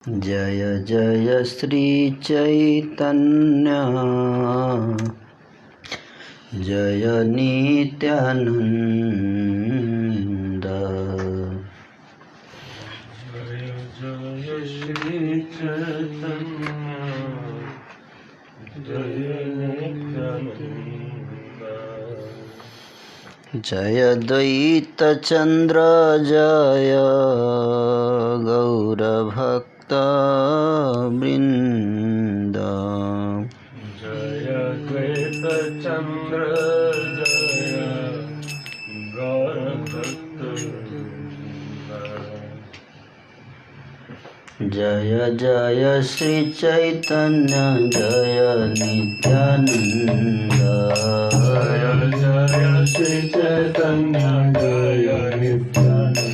जय जय श्री चैतन्य जय नित्यानंद। जय जय श्री चैतन्य जय नित्यानंद। जय द्वैत चंद्र जय गौरभक्त वृंद। जय द्वैत चंद्र जय गौरभक्त वृंद। जय जय श्री चैतन्य जय नित्यानंद। जय जय श्री चैतन्य जय नित्यानंद।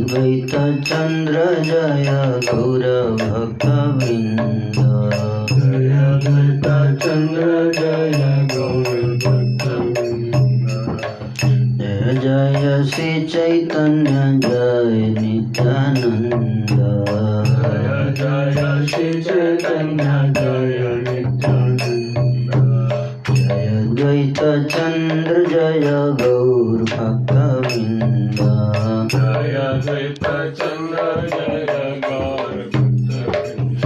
द्वैत चंद्र जय गौरभक्त वृंद। जय द्वैत चंद्र जय गौरभक्त वृंद। जय जय श्री चैतन्य जय नित्यानंद। जय जय श्री चैतन्य जय नित्यानंद। जय द्वैत चंद्र जय गौरभक्त वृंद। जय द्वैत चंद्र जय गौरभक्त वृंद।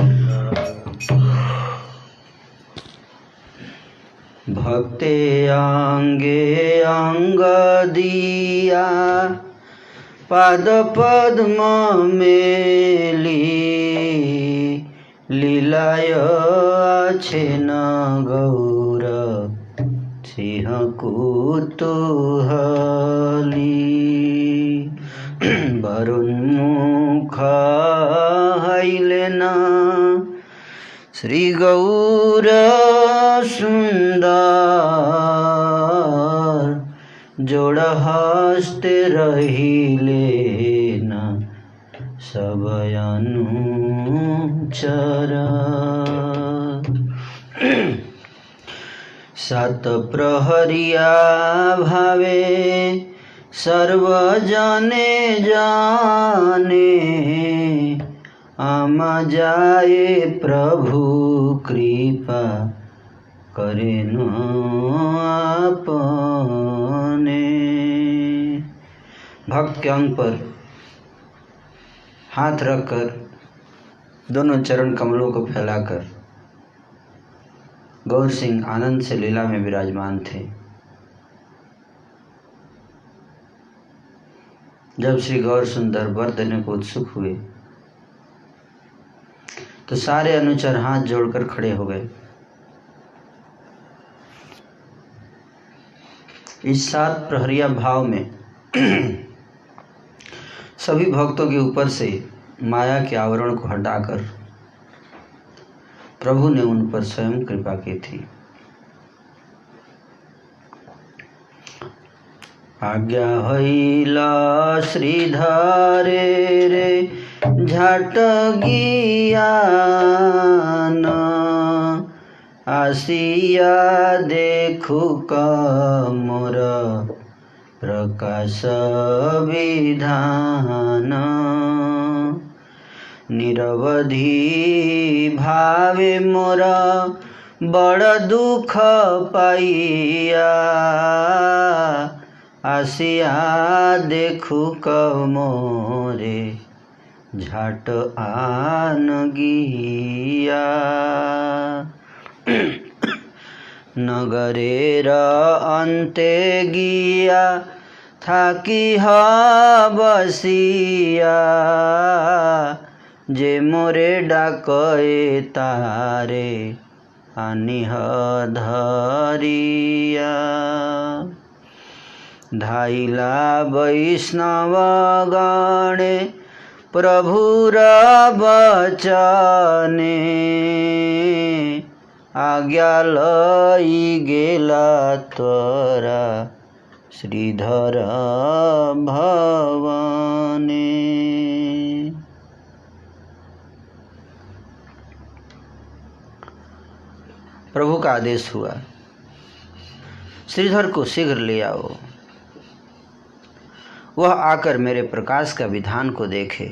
भक्ते आंगे अंग दिया पाद पद्म मेली लीलाय আছে न गौर सिंह कुतूहली। वरुण मुख हाइले न श्री गौर सुंदर जोड़ हस्ते रहिले न सब अनुचर। सात प्रहरिया भावे सर्वजने जाने आमा जाए प्रभु कृपा करे न आपने। भक्त के अंग पर हाथ रखकर दोनों चरण कमलों को फैलाकर गौर सिंह आनंद से लीला में विराजमान थे। जब श्री गौर सुंदर वर देने को उत्सुक हुए तो सारे अनुचर हाथ जोड़कर खड़े हो गए। इस सात प्रहरिया भाव में सभी भक्तों के ऊपर से माया के आवरण को हटाकर प्रभु ने उन पर स्वयं कृपा की थी। आज्ञा हईला श्रीधरे रे झाट गियान आसिया देखु मोर प्रकाश विधान। निरवधि भावे मोर बड़ दुख पाइया आसिया देखु मोरे झाट आन गिया। नगरेर अन्ते गिया थाकी बसिया जे मोरे डाकए तारे आनिह धरिया। धाइला वैष्णव गणे प्रभुर बचने आज्ञा लई गेला त्वरा श्रीधर भवने। प्रभु का आदेश हुआ, श्रीधर को शीघ्र ले आओ। वह आकर मेरे प्रकाश का विधान को देखे।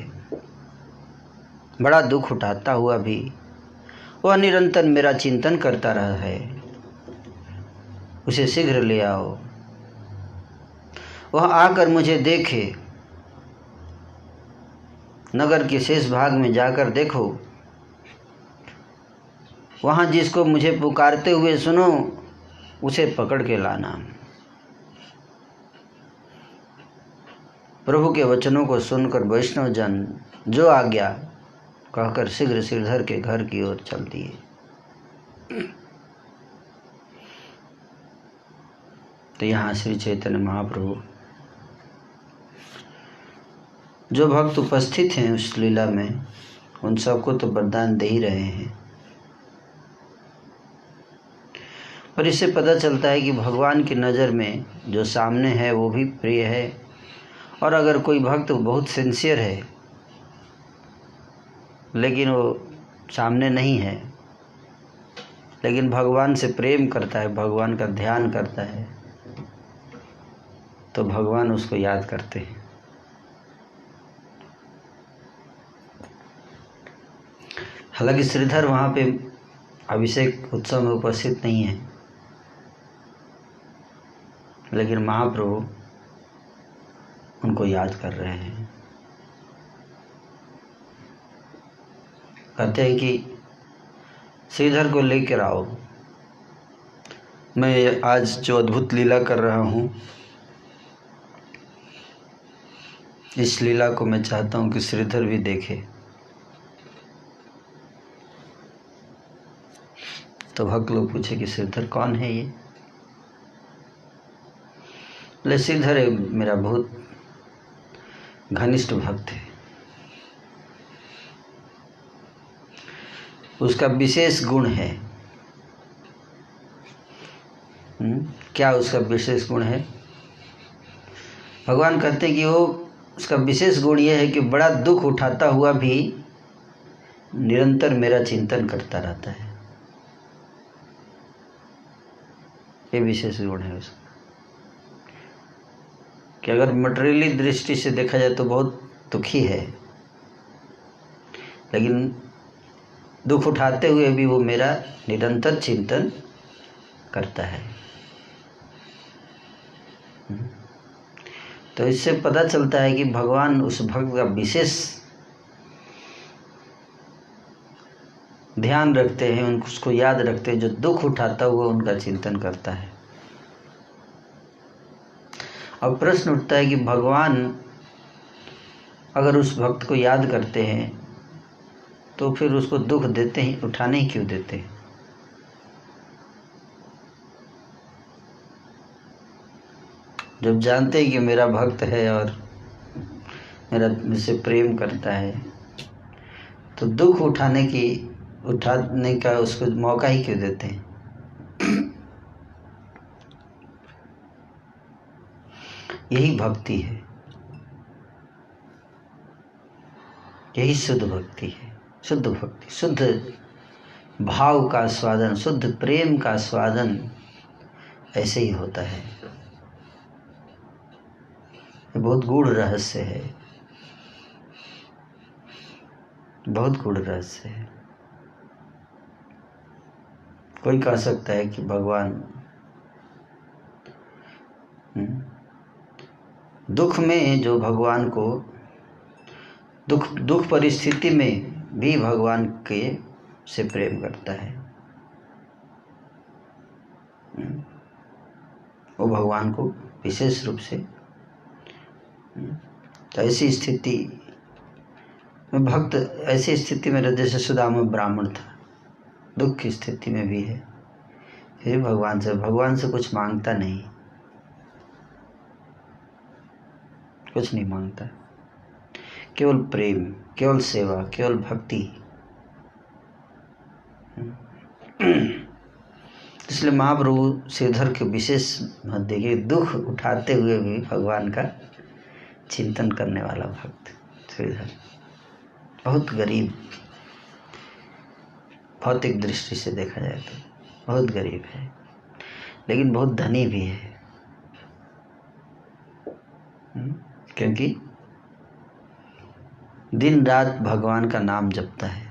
बड़ा दुख उठाता हुआ भी वह निरंतर मेरा चिंतन करता रहा है, उसे शीघ्र ले आओ। वह आकर मुझे देखे। नगर के शेष भाग में जाकर देखो, वहाँ जिसको मुझे पुकारते हुए सुनो, उसे पकड़ के लाना। प्रभु के वचनों को सुनकर वैष्णव जन जो आज्ञा कहकर शीघ्र श्रीधर के घर की ओर चल दिए। तो यहाँ श्री चैतन्य महाप्रभु जो भक्त उपस्थित हैं उस लीला में, उन सबको तो वरदान दे ही रहे हैं। पर इससे पता चलता है कि भगवान की नज़र में जो सामने है वो भी प्रिय है, और अगर कोई भक्त बहुत सिंसियर है लेकिन वो सामने नहीं है, लेकिन भगवान से प्रेम करता है, भगवान का ध्यान करता है, तो भगवान उसको याद करते हैं। हालांकि श्रीधर वहाँ पे अभिषेक उत्सव में उपस्थित नहीं है, लेकिन महाप्रभु उनको याद कर रहे हैं। कहते हैं कि श्रीधर को लेकर आओ, मैं आज जो अद्भुत लीला कर रहा हूँ, इस लीला को मैं चाहता हूँ कि श्रीधर भी देखे। तो भक्त लोग पूछे कि श्रीधर कौन है ये? बोले श्रीधर मेरा बहुत घनिष्ठ भक्त है, उसका विशेष गुण है। क्या उसका विशेष गुण है? भगवान कहते हैं कि वो उसका विशेष गुण ये है कि बड़ा दुख उठाता हुआ भी निरंतर मेरा चिंतन करता रहता है। ये विशेष गुण है उसका, कि अगर मटेरियली दृष्टि से देखा जाए तो बहुत दुखी है, लेकिन दुख उठाते हुए भी वो मेरा निरंतर चिंतन करता है। तो इससे पता चलता है कि भगवान उस भक्त का विशेष ध्यान रखते हैं, उसको याद रखते हैं, जो दुख उठाता हुआ उनका चिंतन करता है। अब प्रश्न उठता है कि भगवान अगर उस भक्त को याद करते हैं तो फिर उसको दुख देते ही उठाने ही क्यों देते हैं? जब जानते हैं कि मेरा भक्त है और मुझसे प्रेम करता है, तो दुख उठाने का उसको मौका ही क्यों देते हैं? यही भक्ति है, यही शुद्ध भक्ति है। शुद्ध भक्ति, शुद्ध भाव का स्वादन, शुद्ध प्रेम का स्वादन ऐसे ही होता है। ये बहुत गूढ़ रहस्य है, बहुत गूढ़ रहस्य है। कोई कह सकता है कि भगवान दुख में जो भगवान को दुख परिस्थिति में भी भगवान के से प्रेम करता है, वो भगवान को विशेष रूप से। तो ऐसी स्थिति में भक्त ऐसी स्थिति में, जैसे सुदामा ब्राह्मण था, दुख की स्थिति में भी है, फिर भगवान से कुछ मांगता नहीं, कुछ नहीं मांगता, केवल प्रेम, केवल सेवा, केवल भक्ति। इसलिए महाप्रभु श्रीधर के विशेष मत देखिए, दुख उठाते हुए भी भगवान का चिंतन करने वाला भक्त श्रीधर। बहुत गरीब, भौतिक दृष्टि से देखा जाए तो बहुत गरीब है, लेकिन बहुत धनी भी है। क्योंकि दिन रात भगवान का नाम जपता है,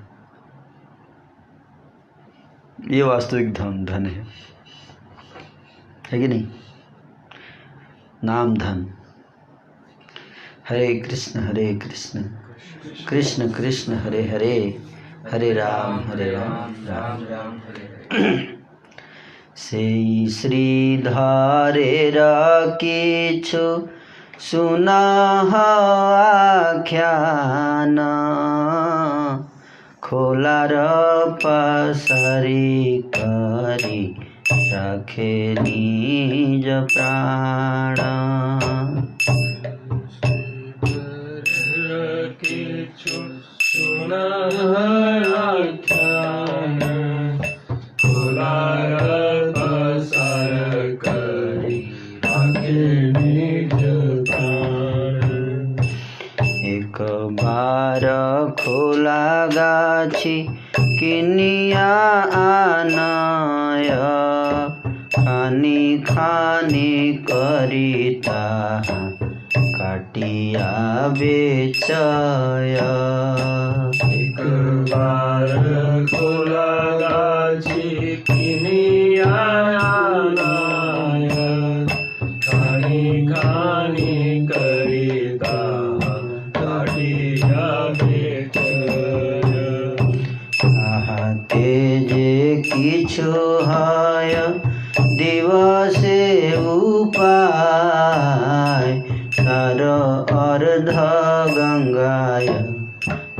ये वास्तविक धन है कि नहीं? नाम धन। हरे कृष्ण कृष्ण कृष्ण हरे हरे, हरे राम राम राम से श्रीधारे किछु सुना आख्यान, खोलार पसरी करी रखे निज प्राण। किछु सुना आख्यान, खोलार पसर करी रखे निज प्राण। एक बार खोला गाछी किनिया आनय, खानी खानी करिता काटिया बेचय। एक बार खोला गाछी किनिया आनय, खानी खानी करिता काटिया बेचय। तेजे किछु हय दिवसे उपाय, तार अर्ध गंगाय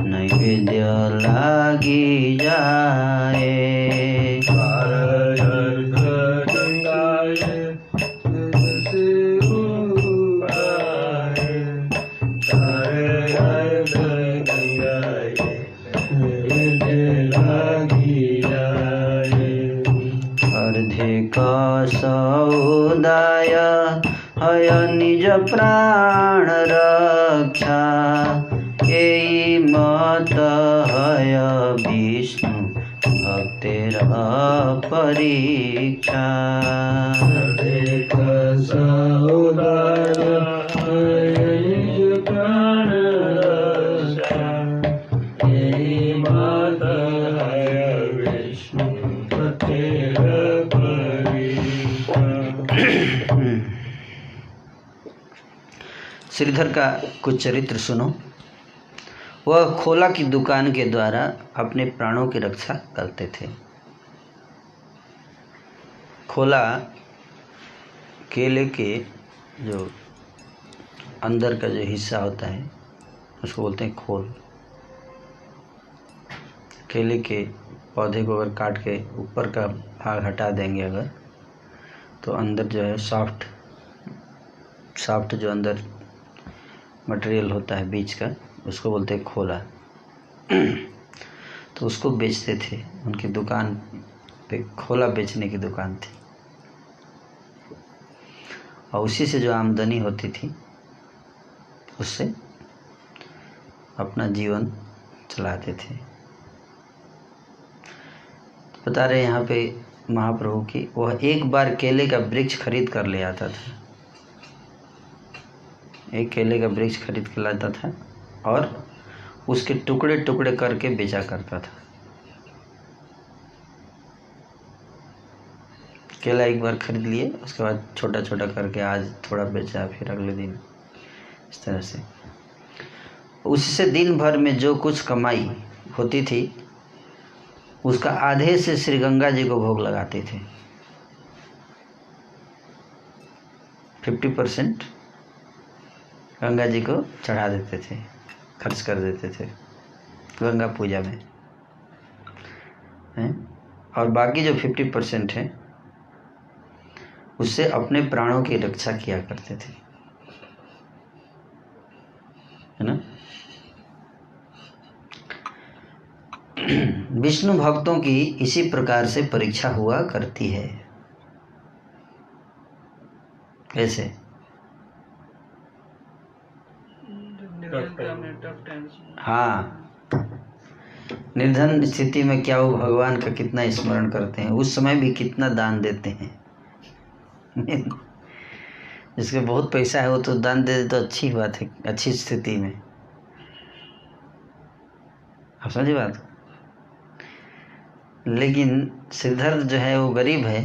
नैवेद्य लागी जाए। तार अर्ध गंगाय दिवसे उपाय, तार अर्ध गंगाय नैवेद्य लागी जाए। अर्धे सौदाय हय निज प्राण रक्षा, एई मत हय विष्णु भक्तेर परीक्षा। एक सौदाय हय निज प्राण रक्षा, एई मत हय विष्णु भक्तेर परीक्षा। श्रीधर का कुछ चरित्र सुनो। वह खोला की दुकान के द्वारा अपने प्राणों की रक्षा करते थे। खोला केले के जो अंदर का जो हिस्सा होता है उसको बोलते हैं खोल। केले के पौधे को अगर काट के ऊपर का भाग हटा देंगे अगर, तो अंदर जो है सॉफ्ट जो अंदर मटेरियल होता है बीज का, उसको बोलते हैं खोला। तो उसको बेचते थे। उनकी दुकान पे खोला बेचने की दुकान थी, और उसी से जो आमदनी होती थी उससे अपना जीवन चलाते थे। बता रहे यहाँ पे महाप्रभु की, वह एक बार केले का वृक्ष खरीद कर ले आता था। एक केले का वृक्ष खरीद के लाता था और उसके टुकड़े टुकड़े करके बेचा करता था। केला एक बार खरीद लिए, उसके बाद छोटा छोटा करके आज थोड़ा बेचा, फिर अगले दिन, इस तरह से। उससे दिन भर में जो कुछ कमाई होती थी उसका आधे से श्री गंगा जी को भोग लगाते थे। 50% गंगा जी को चढ़ा देते थे, खर्च कर देते थे गंगा पूजा में, हैं? और बाकी जो 50% है उससे अपने प्राणों की रक्षा किया करते थे, है ना। विष्णु भक्तों की इसी प्रकार से परीक्षा हुआ करती है। कैसे? हाँ, निर्धन स्थिति में क्या वो भगवान का कितना स्मरण करते हैं, उस समय भी कितना दान देते हैं। जिसके बहुत पैसा है वो तो दान दे दे तो अच्छी बात है, अच्छी स्थिति में। आप समझे बात। लेकिन श्रीधर जो है वो गरीब है।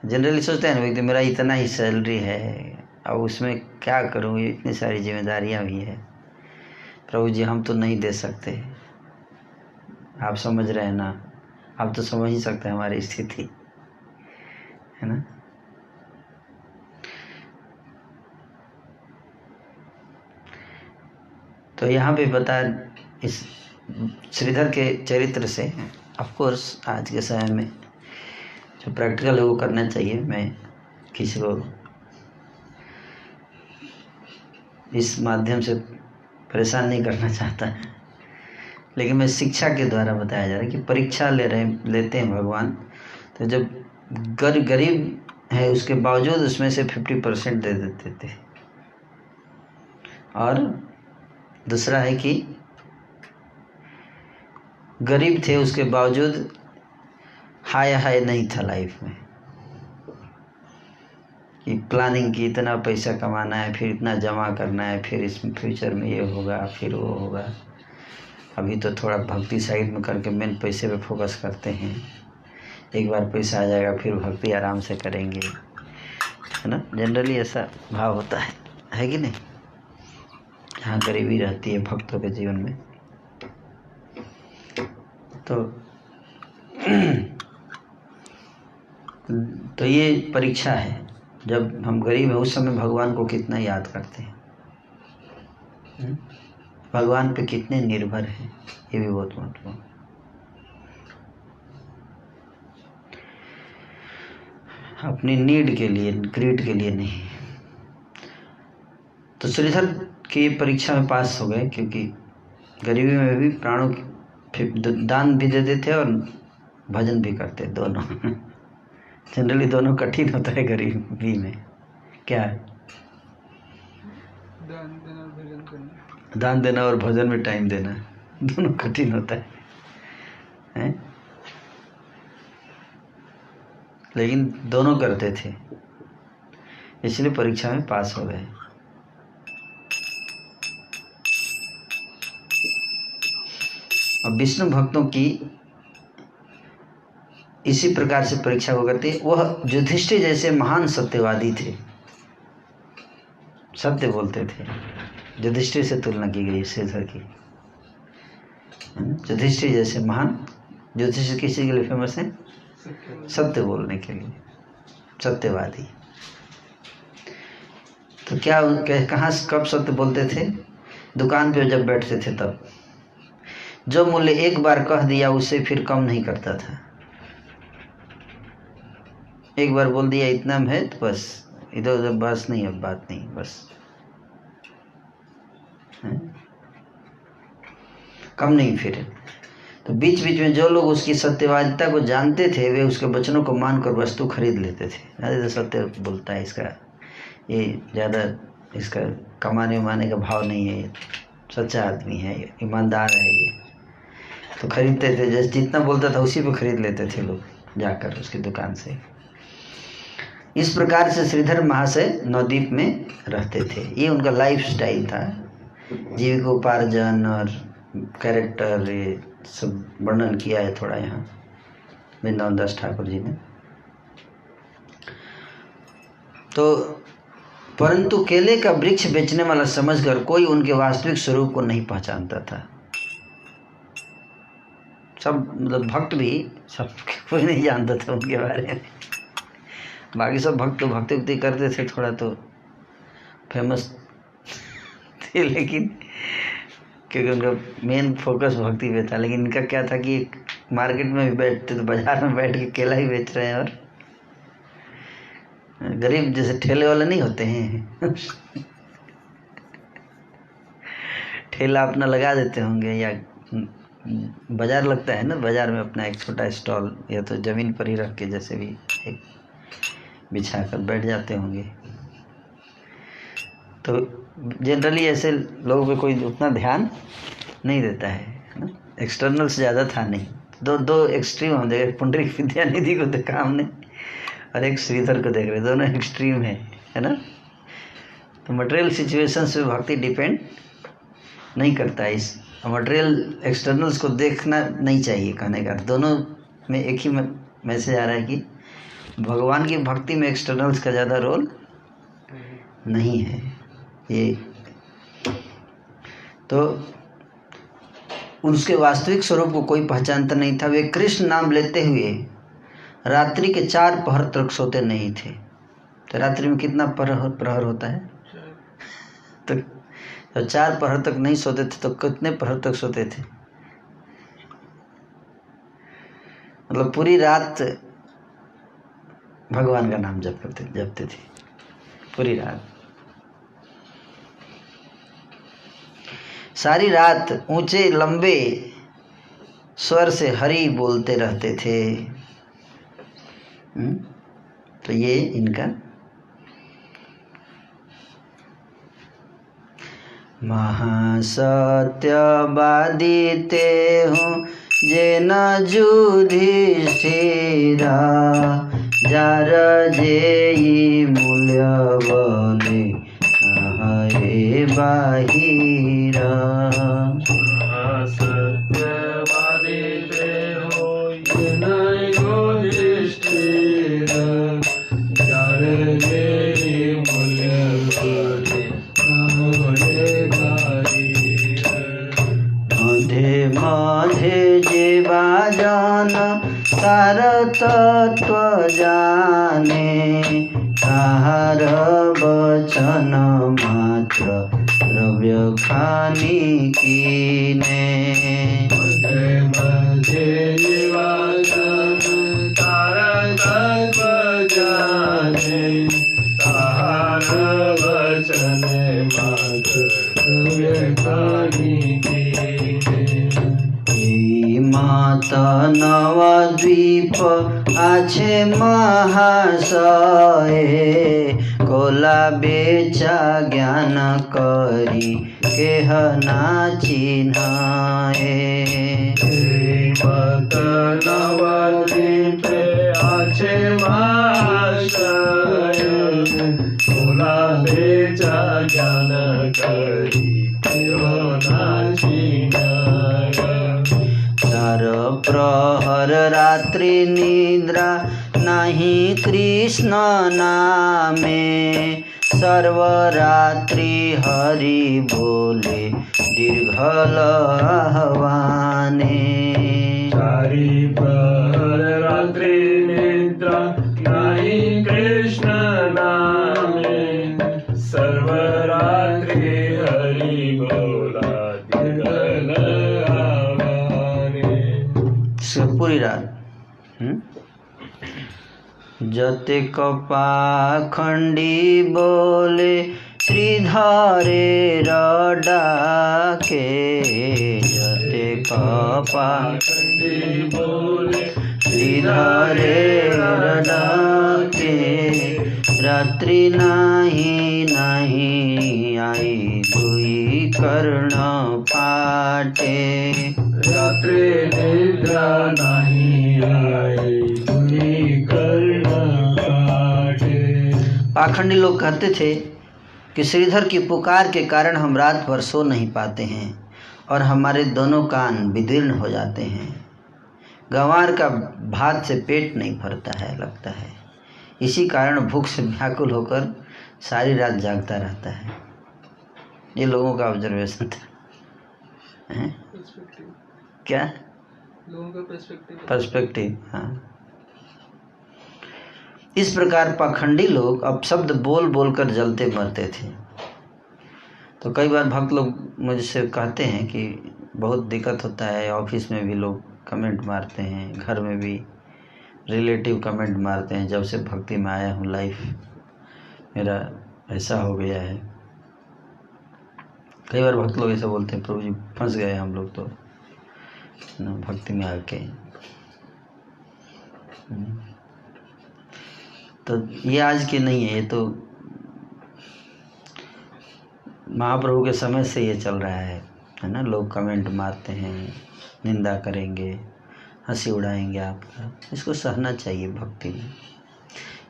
जनरली सोचते हैं ना व्यक्ति मेरा इतना ही सैलरी है, अब उसमें क्या करूँ, इतनी सारी जिम्मेदारियाँ भी है। प्रभु जी हम तो नहीं दे सकते, आप समझ रहे हैं ना, आप तो समझ ही सकते हैं हमारी स्थिति, है ना। तो यहाँ पे बता इस श्रीधर के चरित्र से, ऑफ कोर्स आज के समय में जो प्रैक्टिकल है वो करना चाहिए। मैं किसी को इस माध्यम से परेशान नहीं करना चाहता, लेकिन मैं शिक्षा के द्वारा बताया जा रहा है कि परीक्षा लेते हैं भगवान। तो जब गरीब है उसके बावजूद उसमें से 50% दे देते थे। और दूसरा है कि गरीब थे उसके बावजूद हाय नहीं था लाइफ में, कि प्लानिंग की इतना पैसा कमाना है, फिर इतना जमा करना है, फिर इस फ्यूचर में ये होगा, फिर वो होगा। अभी तो थोड़ा भक्ति साइड में करके मेन पैसे पे फोकस करते हैं, एक बार पैसा आ जाएगा फिर भक्ति आराम से करेंगे, है ना। जनरली ऐसा भाव होता है कि नहीं। यहाँ गरीबी रहती है भक्तों के जीवन में। तो ये परीक्षा है। जब हम गरीब हैं उस समय भगवान को कितना याद करते हैं, भगवान पे कितने निर्भर हैं, ये भी बहुत महत्वपूर्ण। अपनी नीड के लिए, ग्रीड के लिए नहीं। तो श्रीधर की परीक्षा में पास हो गए, क्योंकि गरीबी में भी प्राणों दान भी देते थे और भजन भी करते, दोनों। जनरली दोनों कठिन होता है गरीबी में। क्या है? दान देना और भजन में टाइम देना, दोनों कठिन होता है? लेकिन दोनों करते थे, इसलिए परीक्षा में पास हो गए। और विष्णु भक्तों की इसी प्रकार से परीक्षा को करते। वह युधिष्ठिर जैसे महान सत्यवादी थे, सत्य बोलते थे। युधिष्ठिर से तुलना की गई श्रीधर की। युधिष्ठिर जैसे महान, युधिष्ठिर किसी के लिए फेमस है? सत्य बोलने के लिए, सत्यवादी। तो क्या कहाँ कब सत्य बोलते थे? दुकान पे जब बैठते थे तब। जो मूल्य एक बार कह दिया उसे फिर कम नहीं करता था। एक बार बोल दिया इतना में है तो बस, इधर उधर बस नहीं, अब बात नहीं, बस कम नहीं फिर। तो बीच बीच में जो लोग उसकी सत्यवादिता को जानते थे वे उसके वचनों को मानकर वस्तु खरीद लेते थे। अरे तो सत्य बोलता है, इसका ये ज़्यादा इसका कमाने उमाने का भाव नहीं है, ये सच्चा आदमी है, ईमानदार है ये, तो खरीदते थे। जैसे जितना बोलता था उसी पे खरीद लेते थे लोग जाकर उसकी दुकान से। इस प्रकार से श्रीधर महाशय नवद्वीप में रहते थे। ये उनका लाइफ स्टाइल था। जीविकोपार्जन और कैरेक्टर ये सब वर्णन किया है थोड़ा यहाँ वृंदावन दास ठाकुर जी ने। तो परंतु केले का वृक्ष बेचने वाला समझकर कोई उनके वास्तविक स्वरूप को नहीं पहचानता था। सब मतलब भक्त भी सब कोई नहीं जानता था उनके बारे में। बाकी सब भक्त तो भक्ति करते थे, थोड़ा तो फेमस थे, लेकिन क्योंकि उनका मेन फोकस भक्ति पे था। लेकिन इनका क्या था कि मार्केट में भी बैठते तो बाजार में बैठ के केला ही बेच रहे हैं, और गरीब जैसे ठेले वाले नहीं होते हैं ठेला अपना लगा देते होंगे, या बाजार लगता है ना, बाजार में अपना एक छोटा स्टॉल या तो ज़मीन पर ही रख के जैसे भी एक बिछा कर बैठ जाते होंगे। तो जनरली ऐसे लोगों पे कोई उतना ध्यान नहीं देता है ना, एक्सटर्नल से ज़्यादा था नहीं। दो एक्सट्रीम हम देख रहे, पुंडरीक विद्यानिधि को देखा हमने और एक श्रीधर को देख रहे, दोनों एक्सट्रीम है ना। तो मटेरियल सिचुएशंस पे भक्ति डिपेंड नहीं करता है। मटेरियल एक्सटर्नल्स को देखना नहीं चाहिए। कहने का दोनों में एक ही मैसेज आ रहा है कि भगवान की भक्ति में एक्सटर्नल्स का ज़्यादा रोल नहीं है। ये तो उसके वास्तविक स्वरूप को कोई पहचानता नहीं था। वे कृष्ण नाम लेते हुए रात्रि के 4 पहर तक सोते नहीं थे। तो रात्रि में कितना प्रहर होता है? तो 4 पहर तक नहीं सोते थे तो कितने पहर तक सोते थे? मतलब पूरी रात भगवान का नाम जपते थे पूरी रात। सारी रात ऊंचे लंबे स्वर से हरि बोलते रहते थे। तो ये इनका महासत्यवादी ते हूँ जे न युधिष्ठिरा जार जेई मूल्य बोले हे बाहिरा। सत्यवादी ते हो ये न युधिष्ठिरा जार जेई मूल्य बोले हे बाहिरा। मधे मधे जीवा जान तार तत्व जाने ताहार वचन मात्र द्रव्य खानी कीने। मधे मधे जीवा जान तार तत्व जाने ताहार वचन मात्र द्रव्य खानी मात नवद्वीप आछे महाशय कोला बेचा ज्ञान करी केह ना चिन्हाए। मात नवद्वीप आछे महाशय कोला बेचा ज्ञान करी केह ना चिन्हाए। चार प्रहर रात्रि निद्रा नहीं कृष्ण नामे सर्वरात्रि हरि बोले दीर्घल आह्वाने। चारि प्रहर रात्रि निद्रा नहीं कृष्ण नामे सर्वरात्रि हरि बोला दीर्घल पूरी रात। जते पाखंडी बोले श्रीधरे डाके जते पाखंडी बोले श्रीधरे डाके रात्रि नहीं आई दुई कर्ण पाटे। रात्रि निद्रा नहीं आई दुई कर्ण पाटे। पाखंडी लोग कहते थे कि श्रीधर की पुकार के कारण हम रात भर सो नहीं पाते हैं और हमारे दोनों कान विदीर्ण हो जाते हैं। गंवार का भात से पेट नहीं भरता है लगता है, इसी कारण भूख से व्याकुल होकर सारी रात जागता रहता है। ये लोगों का ऑब्जर्वेशन था। क्या लोगों का पर्सपेक्टिव। हाँ, इस प्रकार पाखंडी लोग अपशब्द बोल बोल कर जलते मरते थे। तो कई बार भक्त लोग मुझसे कहते हैं कि बहुत दिक्कत होता है, ऑफिस में भी लोग कमेंट मारते हैं, घर में भी रिलेटिव कमेंट मारते हैं, जब से भक्ति में आया हूँ लाइफ मेरा ऐसा हो गया है। कई बार भक्त लोग ऐसा बोलते हैं, प्रभु जी फंस गए हम लोग तो भक्ति में आके। तो ये आज के नहीं है, ये तो महाप्रभु के समय से ये चल रहा है ना। लोग कमेंट मारते हैं, निंदा करेंगे, हंसी उड़ाएंगे आपका। इसको सहना चाहिए भक्ति में।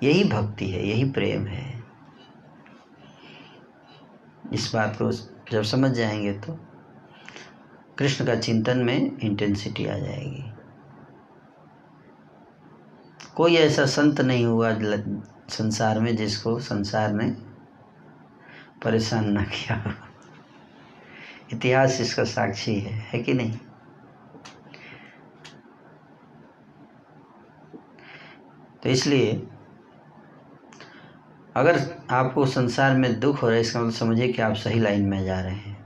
यही भक्ति है, यही प्रेम है। इस बात को जब समझ जाएंगे तो कृष्ण का चिंतन में इंटेंसिटी आ जाएगी। कोई ऐसा संत नहीं हुआ संसार में जिसको संसार ने परेशान ना किया हो। इतिहास इसका साक्षी है कि नहीं? तो इसलिए अगर आपको संसार में दुख हो रहा है, इसका मतलब समझिए कि आप सही लाइन में जा रहे हैं।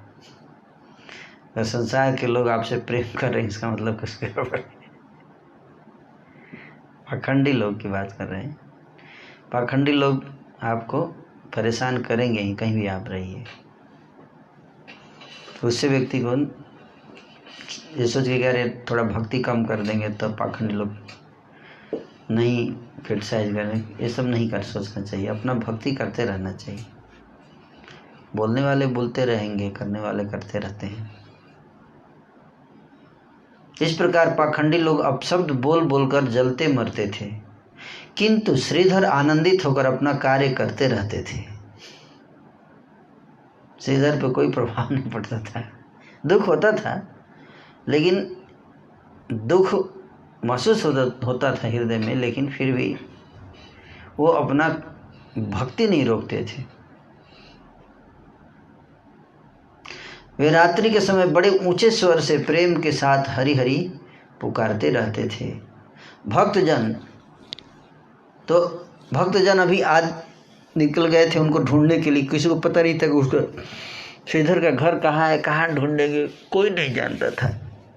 अगर संसार के लोग आपसे प्रेम कर रहे हैं, इसका मतलब कुछ गड़बड़ है। पाखंडी लोग की बात कर रहे हैं। पाखंडी लोग आपको परेशान करेंगे ही, कहीं भी आप रहिए। तो उससे व्यक्ति को ये सोच के कह रहे थोड़ा भक्ति कम कर देंगे तो पाखंडी लोग नहीं क्रिटिसाइज करें, ये सब नहीं कर सोचना चाहिए। अपना भक्ति करते रहना चाहिए। बोलने वाले बोलते रहेंगे, करने वाले करते रहते हैं। इस प्रकार पाखंडी लोग अपशब्द बोल बोलकर जलते मरते थे, किंतु श्रीधर आनंदित होकर अपना कार्य करते रहते थे। श्रीधर पे कोई प्रभाव नहीं पड़ता था। दुख होता था, लेकिन दुख महसूस होता था हृदय में, लेकिन फिर भी वो अपना भक्ति नहीं रोकते थे। वे रात्रि के समय बड़े ऊंचे स्वर से प्रेम के साथ हरि हरि पुकारते रहते थे। भक्तजन अभी आज निकल गए थे उनको ढूंढने के लिए। किसी को पता नहीं था कि उसका श्रीधर का घर कहाँ है, कहाँ ढूंढेंगे, कोई नहीं जानता था।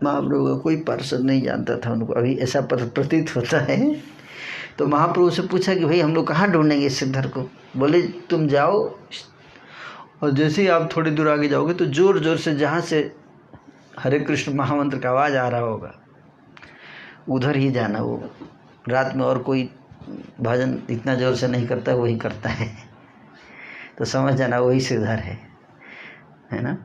महाप्रभु का कोई पार्षद नहीं जानता था उनको। अभी ऐसा प्रतीत होता है। तो महाप्रभु से पूछा कि भाई हम लोग कहाँ ढूंढेंगे श्रीधर को? बोले तुम जाओ, और जैसे ही आप थोड़ी दूर आगे जाओगे तो जोर जोर से जहाँ से हरे कृष्ण महामंत्र का आवाज़ आ रहा होगा उधर ही जाना। वो रात में और कोई भजन इतना जोर से नहीं करता, वही करता है। तो समझ जाना वही श्रीधर है ना।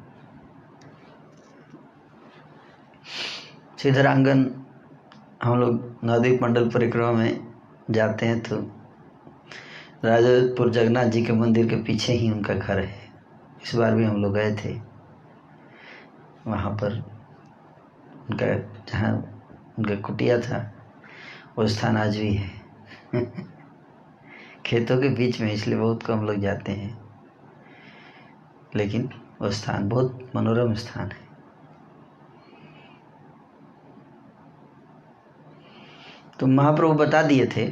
श्रीधरांगन हम लोग नवद्वीप मंडल परिक्रमा में जाते हैं तो राजपुर जगन्नाथ जी के मंदिर के पीछे ही उनका घर है। इस बार भी हम लोग गए थे वहाँ पर। उनका जहाँ उनका कुटिया था वो स्थान आज भी है खेतों के बीच में, इसलिए बहुत कम लोग जाते हैं, लेकिन वो स्थान बहुत मनोरम स्थान है। तो महाप्रभु बता दिए थे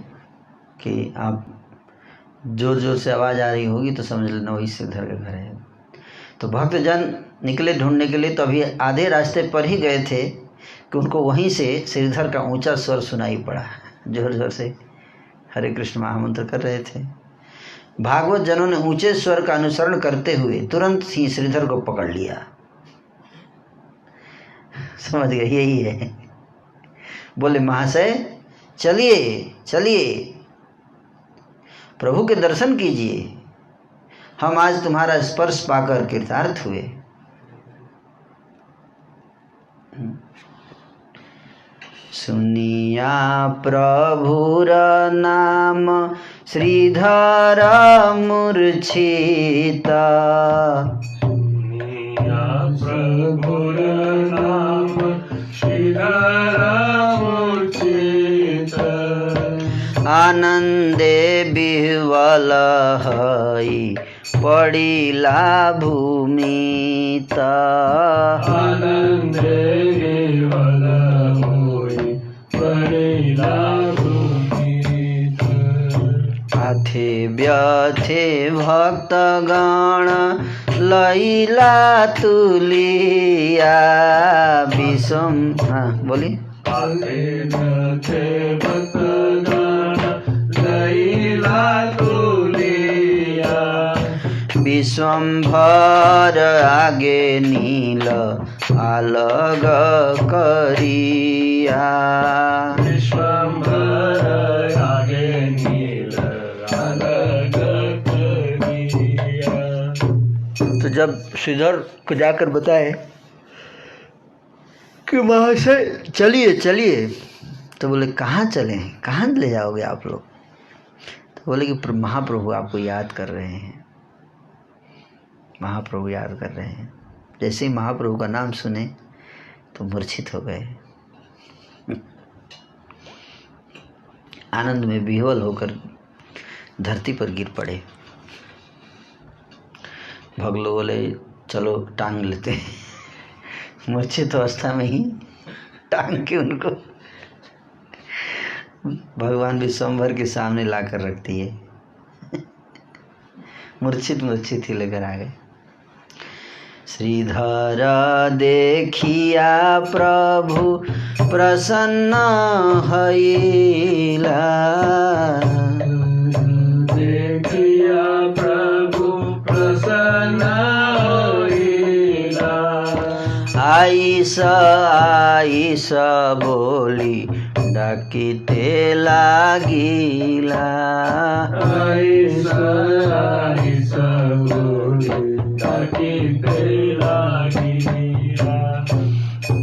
कि आप जोर जोर से आवाज़ आ रही होगी तो समझ लेना वही श्रीधर का घर है। तो भक्तजन निकले ढूंढने के लिए। तो अभी आधे रास्ते पर ही गए थे कि उनको वहीं से श्रीधर का ऊंचा स्वर सुनाई पड़ा। जोर जोर से हरे कृष्ण महामंत्र कर रहे थे। भागवत जनों ने ऊंचे स्वर का अनुसरण करते हुए तुरंत ही श्रीधर को पकड़ लिया। समझ गए, यही है। बोले महाशय चलिए चलिए, प्रभु के दर्शन कीजिए, हम आज तुम्हारा स्पर्श पाकर कृतार्थ हुए। सुनिया प्रभुर नाम श्रीधर मूर्छिता। सुनिया प्रभुर नाम श्रीधर मूर्छिता। आनंदे विह्वल हई पड़िला भूमिता। आनंदे विह्वल होई पड़िला भूमिता। हाथे व्यथे भक्तगण लैला तुलिया विषम। हाँ बोलिए। हाथे व्यथे भक्तगण लैला तुलिया। विश्वम्भर आगे नील आलग करिया। विश्वम्भर आगे नील आलग करिया। तो जब श्रीधर को जाकर बताए कि महाशय चलिए चलिए, तो बोले कहाँ चलें, कहाँ ले जाओगे आप लोग? तो बोले कि महाप्रभु आपको याद कर रहे हैं, महाप्रभु याद कर रहे हैं। जैसे ही महाप्रभु का नाम सुने तो मूर्छित हो गए, आनंद में विह्वल होकर धरती पर गिर पड़े। भगलो बोले चलो टांग लेते हैं। मूर्छित अवस्था में ही टांग के उनको भगवान विश्वम्भर के सामने लाकर रख दिए। मूर्छित ही लेकर आ गए। श्रीधर देखिया प्रभु प्रसन्न हईला, देखिया प्रभु प्रसन्न हईला। आईस बोली डाकिते लागिला, आईस बोली डाकिते लागिला।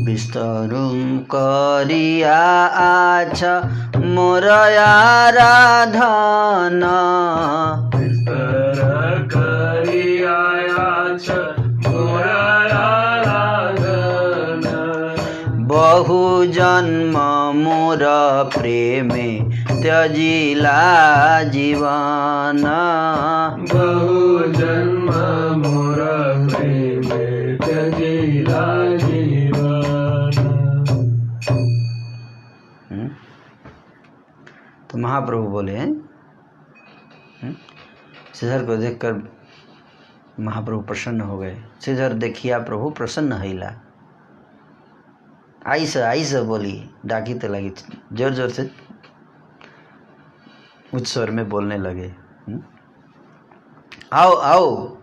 विस्तरुं करिया आछ मोर आराधना, विस्तर करिया आछ मोर आराधना। बहु जन्म मोर प्रेमे त्यजिला जीवना, बहु जन्म मोर प्रेमे त्यजिला जीवना। तो महाप्रभु बोले, श्रीधर को देखकर महाप्रभु प्रसन्न हो गए। श्रीधर देखिया प्रभु प्रसन्न हईला। आई से बोली डाकी तो लगी, जोर जोर से उच्च स्वर में बोलने लगे। आओ आओ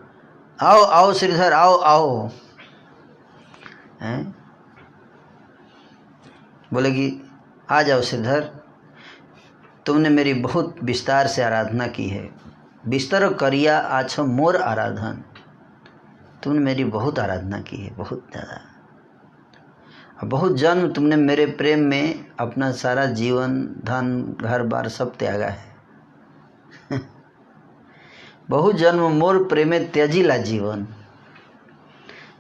आओ आओ श्रीधर आओ आओ। हैं? बोले कि आ जाओ श्रीधर, तुमने मेरी बहुत विस्तार से आराधना की है। बिस्तर करिया आछो मोर आराधन, तुमने मेरी बहुत आराधना की है, बहुत ज़्यादा। बहुत जन्म तुमने मेरे प्रेम में अपना सारा जीवन धन घर बार सब त्यागा है। बहुत जन्म मोर प्रेमे त्याजिला जीवन,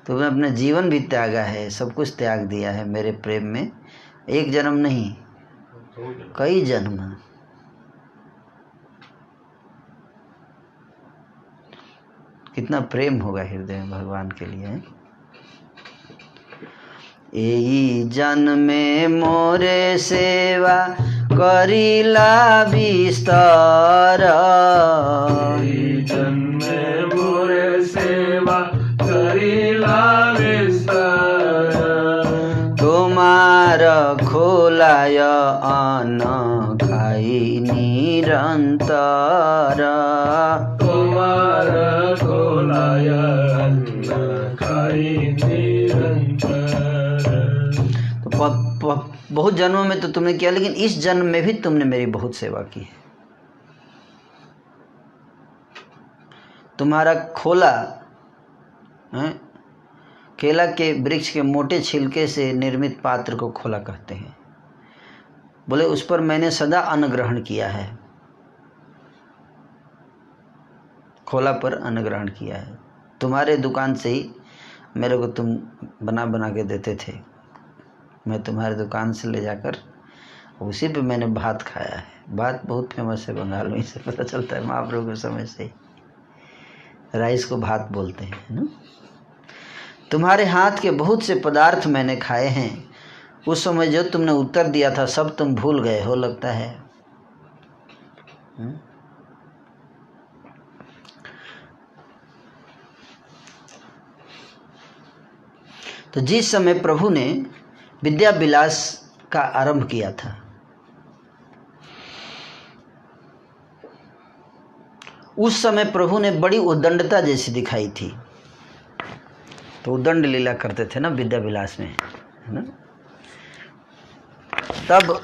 तुमने अपना जीवन भी त्यागा है, सब कुछ त्याग दिया है मेरे प्रेम में। एक जन्म नहीं, कई जन्म। कितना प्रेम होगा हृदय में भगवान के लिए। एई जन्मे मोरे सेवा करिला विस्तार, एई जन्मे मोरे सेवा करिला विस्तार। तुम्हार खोलाय अन्न खाई निरंतर, तुम्हार खोलाय अन्न खाई निरंतर। बहुत जन्मों में तो तुमने किया, लेकिन इस जन्म में भी तुमने मेरी बहुत सेवा की है। तुम्हारा खोला है, केला के वृक्ष के मोटे छिलके से निर्मित पात्र को खोला कहते हैं। बोले उस पर मैंने सदा अन्न ग्रहण किया है, खोला पर अन्न ग्रहण किया है। तुम्हारे दुकान से ही मेरे को तुम बना बना के देते थे, मैं तुम्हारे दुकान से ले जाकर उसी पे मैंने भात खाया है। भात बहुत फेमस है बंगाल में, इससे पता चलता है महाप्रभु के समय से राइस को भात बोलते हैं ना। तुम्हारे हाथ के बहुत से पदार्थ मैंने खाए हैं। उस समय जो तुमने उत्तर दिया था सब तुम भूल गए हो लगता है। तो जिस समय प्रभु ने विद्या विलास का आरंभ किया था, उस समय प्रभु ने बड़ी उद्दंडता जैसी दिखाई थी। तो उद्दंड लीला करते थे ना विद्या विलास में, है ना। तब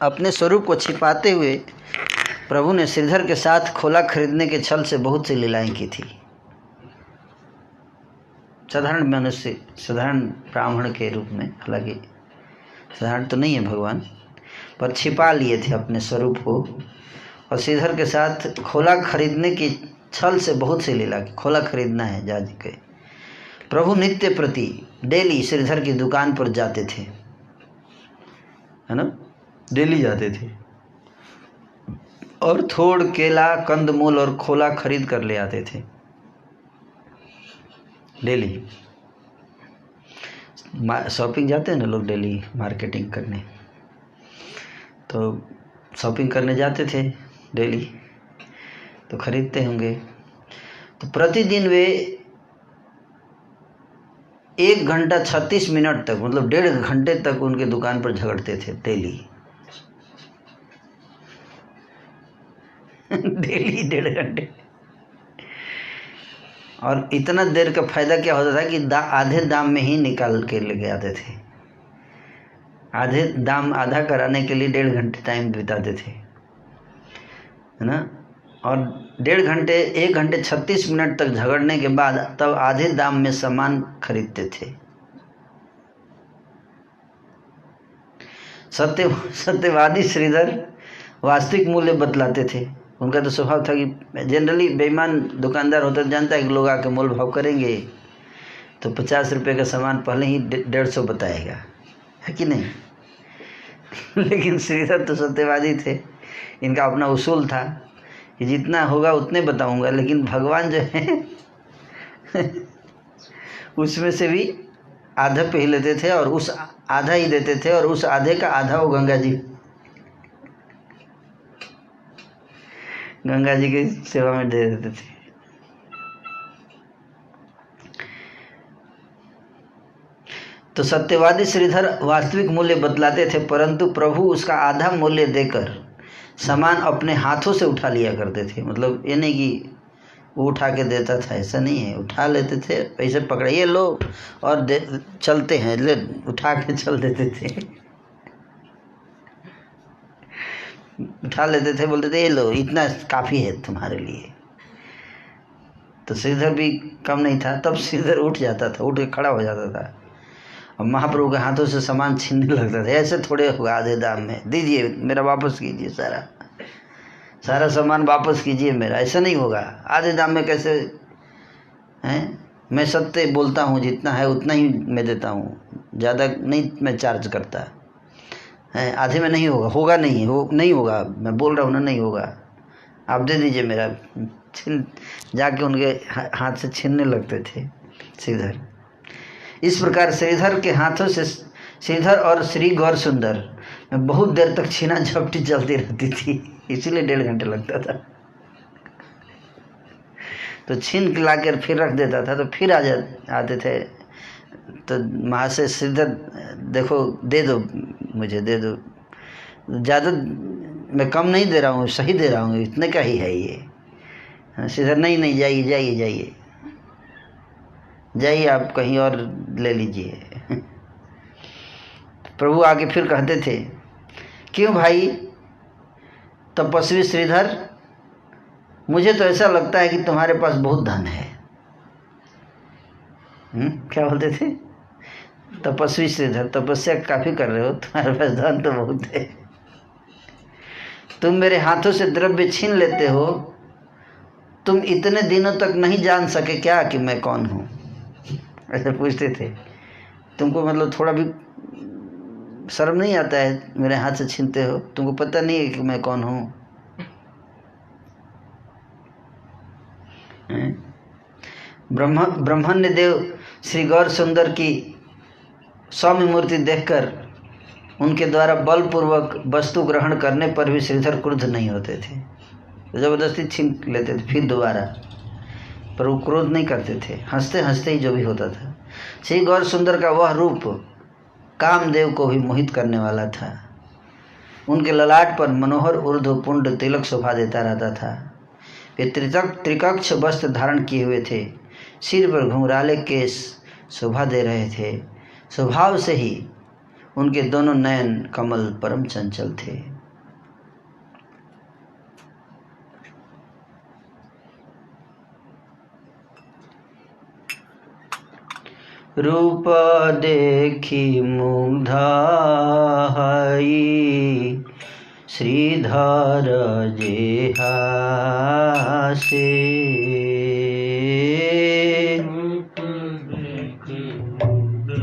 अपने स्वरूप को छिपाते हुए प्रभु ने श्रीधर के साथ खोला खरीदने के छल से बहुत सी लीलाएं की थी। साधारण मनुष्य, साधारण ब्राह्मण के रूप में, हालांकि साधारण तो नहीं है भगवान, पर छिपा लिए थे अपने स्वरूप को। और श्रीधर के साथ खोला खरीदने की छल से बहुत सी लीला की। खोला खरीदना है जाज के। प्रभु नित्य प्रति डेली श्रीधर की दुकान पर जाते थे, है ना, डेली जाते थे और थोड़ केला, कंदमूल और खोला खरीद कर ले आते थे डेली। शॉपिंग जाते हैं ना लोग डेली मार्केटिंग करने, तो शॉपिंग करने जाते थे डेली, तो खरीदते होंगे। तो प्रतिदिन वे 1 घंटा 36 मिनट तक, मतलब 1.5 घंटे तक उनके दुकान पर झगड़ते थे डेली। डेली 1.5 घंटे। और इतना देर का फायदा क्या होता था कि आधे दाम में ही निकाल के लेके आते थे। आधे दाम आधा कराने के लिए 1.5 घंटे टाइम बिताते थे, है ना। और 1.5 घंटे 1 घंटे 36 मिनट तक झगड़ने के बाद तब आधे दाम में सामान खरीदते थे। सत्यवादी श्रीधर वास्तविक मूल्य बतलाते थे। उनका तो स्वभाव था कि जनरली बेईमान दुकानदार होता जानता है कि लोग आके मोल भाव करेंगे, तो 50 रुपये का सामान पहले ही 150 बताएगा, है कि नहीं। लेकिन श्रीधर तो सत्यवादी थे, इनका अपना उसूल था कि जितना होगा उतने बताऊंगा, लेकिन भगवान जो है उसमें से भी आधा पे ही लेते थे और उस आधा ही देते थे, और उस आधे का आधा वो गंगा जी की सेवा में दे देते थे। तो सत्यवादी श्रीधर वास्तविक मूल्य बतलाते थे, परंतु प्रभु उसका आधा मूल्य देकर सामान अपने हाथों से उठा लिया करते थे। मतलब ये नहीं कि वो उठा के देता था, ऐसा नहीं है, उठा लेते थे, पैसे पकड़िए लो और चलते हैं, ले उठा के चल देते थे। उठा लेते थे, बोलते थे ये लो, इतना काफ़ी है तुम्हारे लिए। तो श्रीधर भी कम नहीं था, तब श्रीधर उठ जाता था, उठ के खड़ा हो जाता था और महाप्रभु के हाथों से सामान छीनने लगता था। ऐसे थोड़े होगा आधे दाम में, दीजिए मेरा, वापस कीजिए, सारा सामान वापस कीजिए मेरा, ऐसा नहीं होगा। आधे दाम में कैसे हैं? मैं सत्य बोलता हूँ, जितना है उतना ही मैं देता हूँ, ज़्यादा नहीं मैं चार्ज करता है। आधे में नहीं होगा, होगा नहीं, नहीं होगा, मैं बोल रहा हूँ ना, नहीं होगा, आप दे दीजिए मेरा। जाके उनके हाथ से छीनने लगते थे श्रीधर। इस प्रकार श्रीधर के हाथों से श्रीधर और श्री गौर सुंदर में बहुत देर तक छीना झपटी चलती रहती थी, इसीलिए 1.5 घंटे लगता था। तो छीन के लाकर फिर रख देता था, तो फिर आते थे। तो महाशय श्रीधर देखो, दे दो मुझे, दे दो, ज़्यादा मैं कम नहीं दे रहा हूँ, सही दे रहा हूँ, इतने का ही है ये। श्रीधर नहीं, जाइए जाइए जाइए जाइए, आप कहीं और ले लीजिए। प्रभु आगे फिर कहते थे, क्यों भाई तपस्वी श्रीधर, मुझे तो ऐसा लगता है कि तुम्हारे पास बहुत धन है। क्या बोलते थे? तपस्वी श्रीधर, तपस्या काफ़ी कर रहे हो, तुम्हारे पास धन तो बहुत है। तुम मेरे हाथों से द्रव्य छीन लेते हो, तुम इतने दिनों तक नहीं जान सके क्या कि मैं कौन हूँ? ऐसे पूछते थे। तुमको मतलब थोड़ा भी शर्म नहीं आता है? मेरे हाथ से छीनते हो, तुमको पता नहीं है कि मैं कौन हूँ? ब्रह्मण्य देव श्री गौर सुंदर की सौम्य मूर्ति देखकर उनके द्वारा बलपूर्वक वस्तु ग्रहण करने पर भी श्रीधर क्रुद्ध नहीं होते थे। जबरदस्ती छीन लेते थे फिर दोबारा, पर वो क्रोध नहीं करते थे, हंसते हंसते ही जो भी होता था। श्री गौर सुंदर का वह रूप कामदेव को भी मोहित करने वाला था। उनके ललाट पर मनोहर ऊर्ध्वपुंड तिलक शोभा देता रहता था। वे त्रिकक्ष वस्त्र धारण किए हुए थे, सिर पर घुंघराले केस शोभा दे रहे थे। स्वभाव से ही उनके दोनों नयन कमल परम चंचल थे। रूप देखी मुग्धा हई, श्रीधर जेहा से। रूप देखी मुग्ध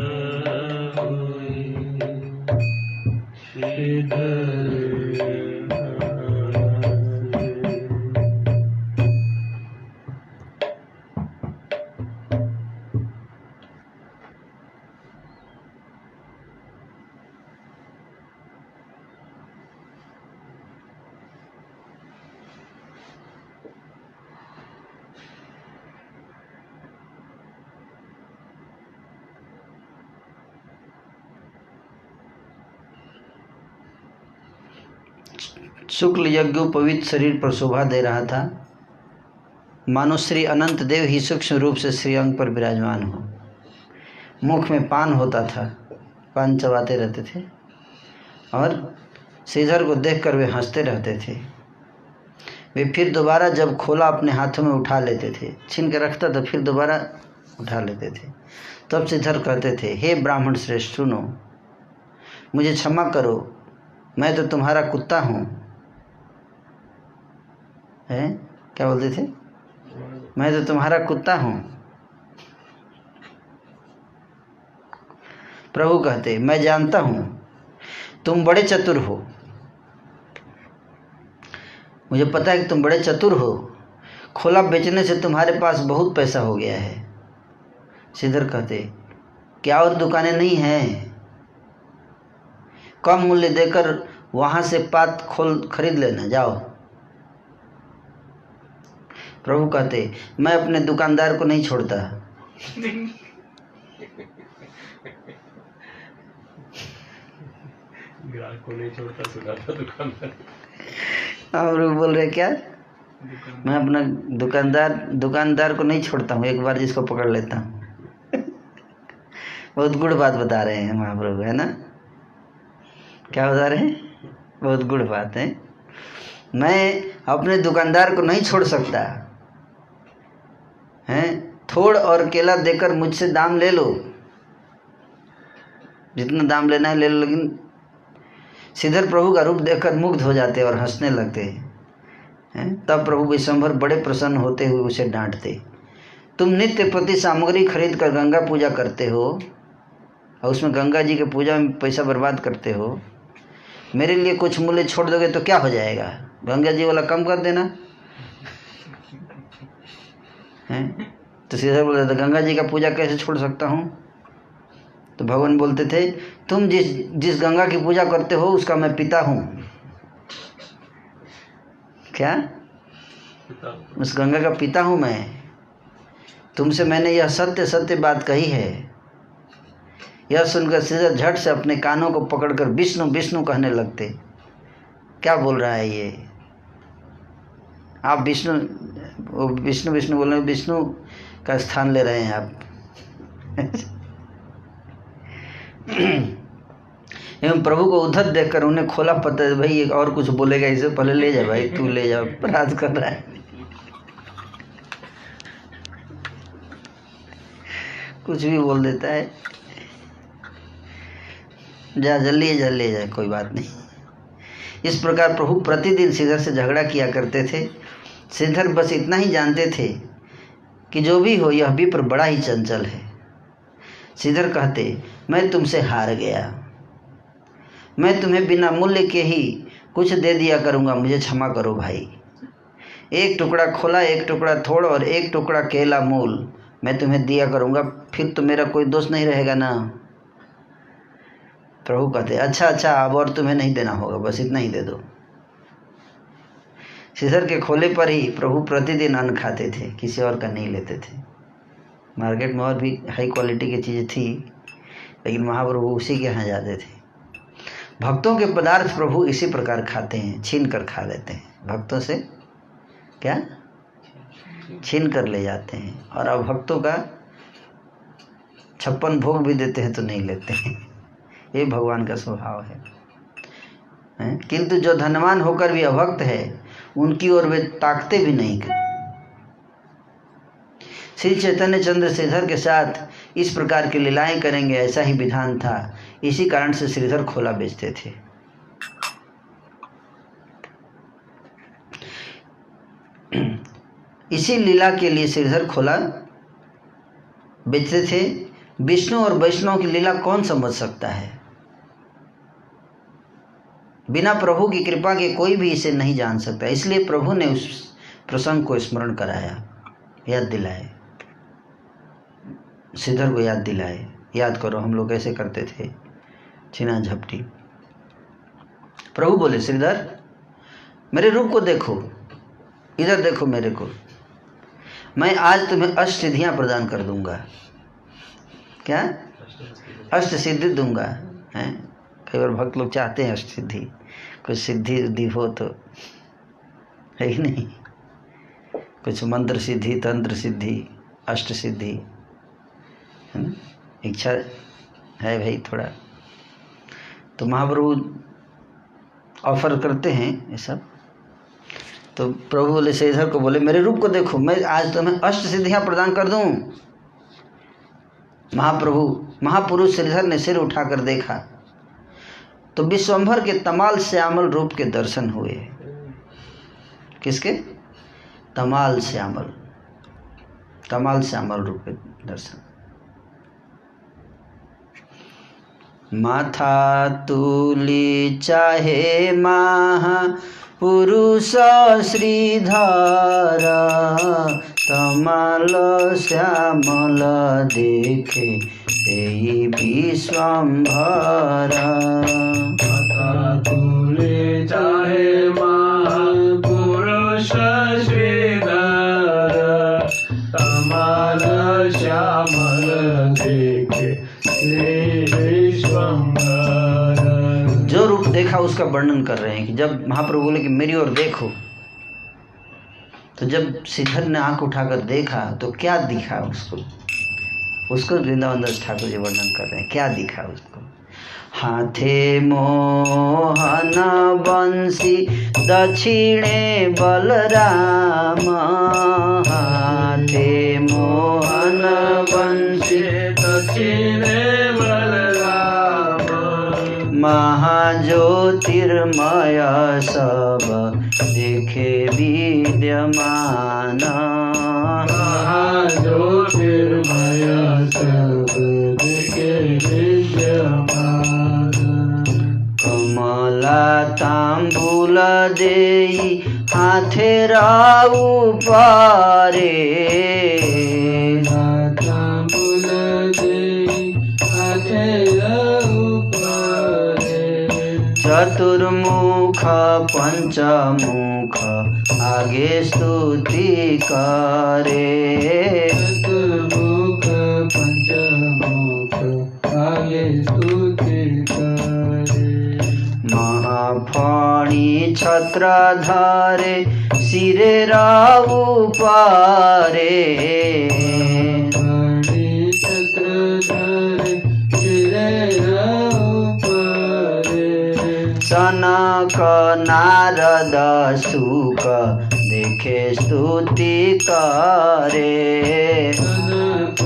शुक्ल यज्ञोपवीत शरीर पर शोभा दे रहा था, मानो श्री अनंत देव ही सूक्ष्म रूप से श्रीअंग पर विराजमान हो। मुख में पान होता था, पान चबाते रहते थे और श्रीधर को देखकर वे हंसते रहते थे। वे फिर दोबारा जब खोला अपने हाथों में उठा लेते थे, छीन के रखता तो फिर दोबारा उठा लेते थे। तब श्रीधर कहते थे, हे ब्राह्मण श्रेष्ठ सुनो, मुझे क्षमा करो, मैं तो तुम्हारा कुत्ता हूँ। है क्या बोलते थे? मैं तो तुम्हारा कुत्ता हूँ। प्रभु कहते, मैं जानता हूँ तुम बड़े चतुर हो, मुझे पता है कि तुम बड़े चतुर हो, खोला बेचने से तुम्हारे पास बहुत पैसा हो गया है। श्रीधर कहते, क्या और दुकानें नहीं हैं? कम मूल्य देकर वहाँ से पात खोल खरीद लेना, जाओ। प्रभु कहते, मैं अपने दुकानदार को नहीं छोड़ता। ग्राहक को नहीं छोड़ता, सुनाता दुकानदार। और बोल रहे क्या? मैं अपना दुकानदार को नहीं छोड़ता हूँ, एक बार जिसको पकड़ लेता हूँ। बहुत गुड़ बात बता रहे हैं महाप्रभु, है ना? क्या बता रहे हैं? बहुत गुड़ बात है। मैं अपने दुकानदार को नहीं छोड़ सकता हैं। थोड़ और केला देकर मुझसे दाम ले लो, जितना दाम लेना है ले लो। लेकिन श्रीधर प्रभु का रूप देखकर मुग्ध हो जाते और हंसने लगते हैं। तब प्रभु विशंभर बड़े प्रसन्न होते हुए उसे डांटते, तुम नित्य प्रति सामग्री खरीद कर गंगा पूजा करते हो और उसमें गंगा जी के पूजा में पैसा बर्बाद करते हो, मेरे लिए कुछ मूल्य छोड़ दोगे तो क्या हो जाएगा? गंगा जी वाला कम कर देना है। तो श्रीधर बोलते थे, गंगा जी का पूजा कैसे छोड़ सकता हूँ? तो भगवान बोलते थे, तुम जिस गंगा की पूजा करते हो उसका मैं पिता हूँ। क्या? उस गंगा का पिता हूँ मैं। तुमसे मैंने यह सत्य सत्य बात कही है। यह सुनकर श्रीधर झट से अपने कानों को पकड़कर विष्णु विष्णु कहने लगते। क्या बोल रहा है ये? आप विष्णु विष्णु बोल रहे हैं, विष्णु का स्थान ले रहे हैं आप। एवं प्रभु को उद्धत देखकर उन्हें खोला पता है, भाई एक और कुछ बोलेगा इसे, पहले ले जा भाई, तू ले जा, अपराध कर रहा है। कुछ भी बोल देता है, जा जल्दी ले जा, कोई बात नहीं। इस प्रकार प्रभु प्रतिदिन श्रीधर से झगड़ा किया करते थे। श्रीधर बस इतना ही जानते थे कि जो भी हो यह विप्र बड़ा ही चंचल है। श्रीधर कहते, मैं तुमसे हार गया, मैं तुम्हें बिना मूल्य के ही कुछ दे दिया करूँगा, मुझे क्षमा करो भाई। एक टुकड़ा खोला, एक टुकड़ा थोड़ और एक टुकड़ा केला मूल मैं तुम्हें दिया करूँगा, फिर तो मेरा कोई दोष नहीं रहेगा ना। प्रभु कहते, अच्छा अब और तुम्हें नहीं देना होगा, बस इतना ही दे दो। श्रीधर के खोले पर ही प्रभु प्रतिदिन अन्न खाते थे, किसी और का नहीं लेते थे। मार्केट में और भी हाई क्वालिटी की चीज़ें थी, लेकिन महाप्रभु उसी के यहाँ जाते थे। भक्तों के पदार्थ प्रभु इसी प्रकार खाते हैं, छीन कर खा लेते हैं। भक्तों से क्या छीन कर ले जाते हैं, और अब भक्तों का 56 भोग भी देते हैं तो नहीं लेते हैं। ये भगवान का स्वभाव है। किंतु जो धनवान होकर भी अभक्त है, उनकी ओर वे ताकते भी नहीं। श्री चैतन्य चंद्र श्रीधर के साथ इस प्रकार की लीलाएं करेंगे, ऐसा ही विधान था। इसी कारण से श्रीधर खोला बेचते थे। इसी लीला के लिए श्रीधर खोला बेचते थे। विष्णु और वैष्णव की लीला कौन समझ सकता है? बिना प्रभु की कृपा के कोई भी इसे नहीं जान सकता। इसलिए प्रभु ने उस प्रसंग को स्मरण कराया, याद दिलाए, श्रीधर को याद दिलाए। याद करो हम लोग कैसे करते थे छीना झपटी। प्रभु बोले श्रीधर मेरे रूप को देखो, इधर देखो मेरे को, मैं आज तुम्हें अष्ट सिद्धियां प्रदान कर दूंगा। क्या? अष्ट सिद्धि दूंगा। हैं? कई बार भक्त लोग चाहते हैं अष्ट सिद्धि, कुछ सिद्धि उद्धि हो तो, है ही नहीं, कुछ मंत्र सिद्धि, तंत्र सिद्धि, अष्ट सिद्धि, है ना, इच्छा है भाई थोड़ा। तो महाप्रभु ऑफर करते हैं ये सब। तो प्रभु बोले श्रीधर को बोले मेरे रूप को देखो, मैं आज तुम्हें अष्ट सिद्धियां प्रदान कर दूं। महापुरुष श्रीधर ने सिर उठाकर देखा तो विश्वंभर के तमाल श्यामल रूप के दर्शन हुए। किसके? तमाल श्यामल रूप के दर्शन। माथा तुली चाहे महापुरुष श्रीधर, तमाल श्यामल देखे यही विश्वंभर। माथा तुली चाहे महापुरुष श्रीधर, तमाल श्यामल देखे जो रूप देखा उसका वर्णन कर रहे हैं कि जब महाप्रभु बोले कि मेरी ओर देखो, तो जब श्रीधर ने आंख उठाकर देखा तो क्या दिखा उसको वृंदावन दास ठाकुर जी वर्णन कर रहे हैं। क्या दिखा उसको? हाथे मोहन बंसी दक्षिणे बलराम, हाथे मोहन बंसी दक्षिणे बलराम, महाज्योतिर्मय सब देखे विद्यमान, महाज्योतिर्मय सब देखे विद्यमान। कमला तांबूल देई हाथे राउ पारे, तांबूल देई हाथे राउ पारे, चतुर्मुख पंचमुख आगे स्तुति करे, चतुर्मुख पंचमुख आगे स्तुति करे। महाफणी छत्रधारे सिरे राउ पारे, छत्रधारे सिरे राउ पारे, सनक नारद सुक देखे स्तुति करे, सनक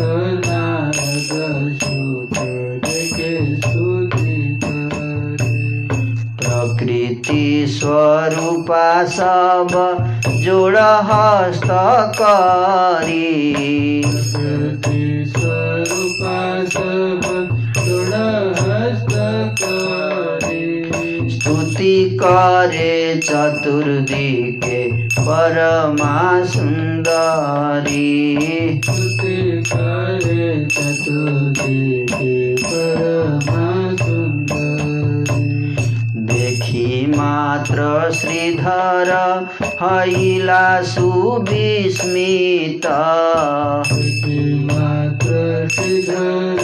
नारद सुक देखे स्तुति करे। प्रकृति स्वरूपा सब जोड़ हस्त करी, प्रकृति स्वरूपा सब जोड़ हस्त करी, स्तुति करे चतुर्दिके परमा सुंदरी, स्तुति करे चतुर्दिके परमा सुंदरी। देखी मात्र श्रीधर हईला सुविस्मित, मात्र श्रीधर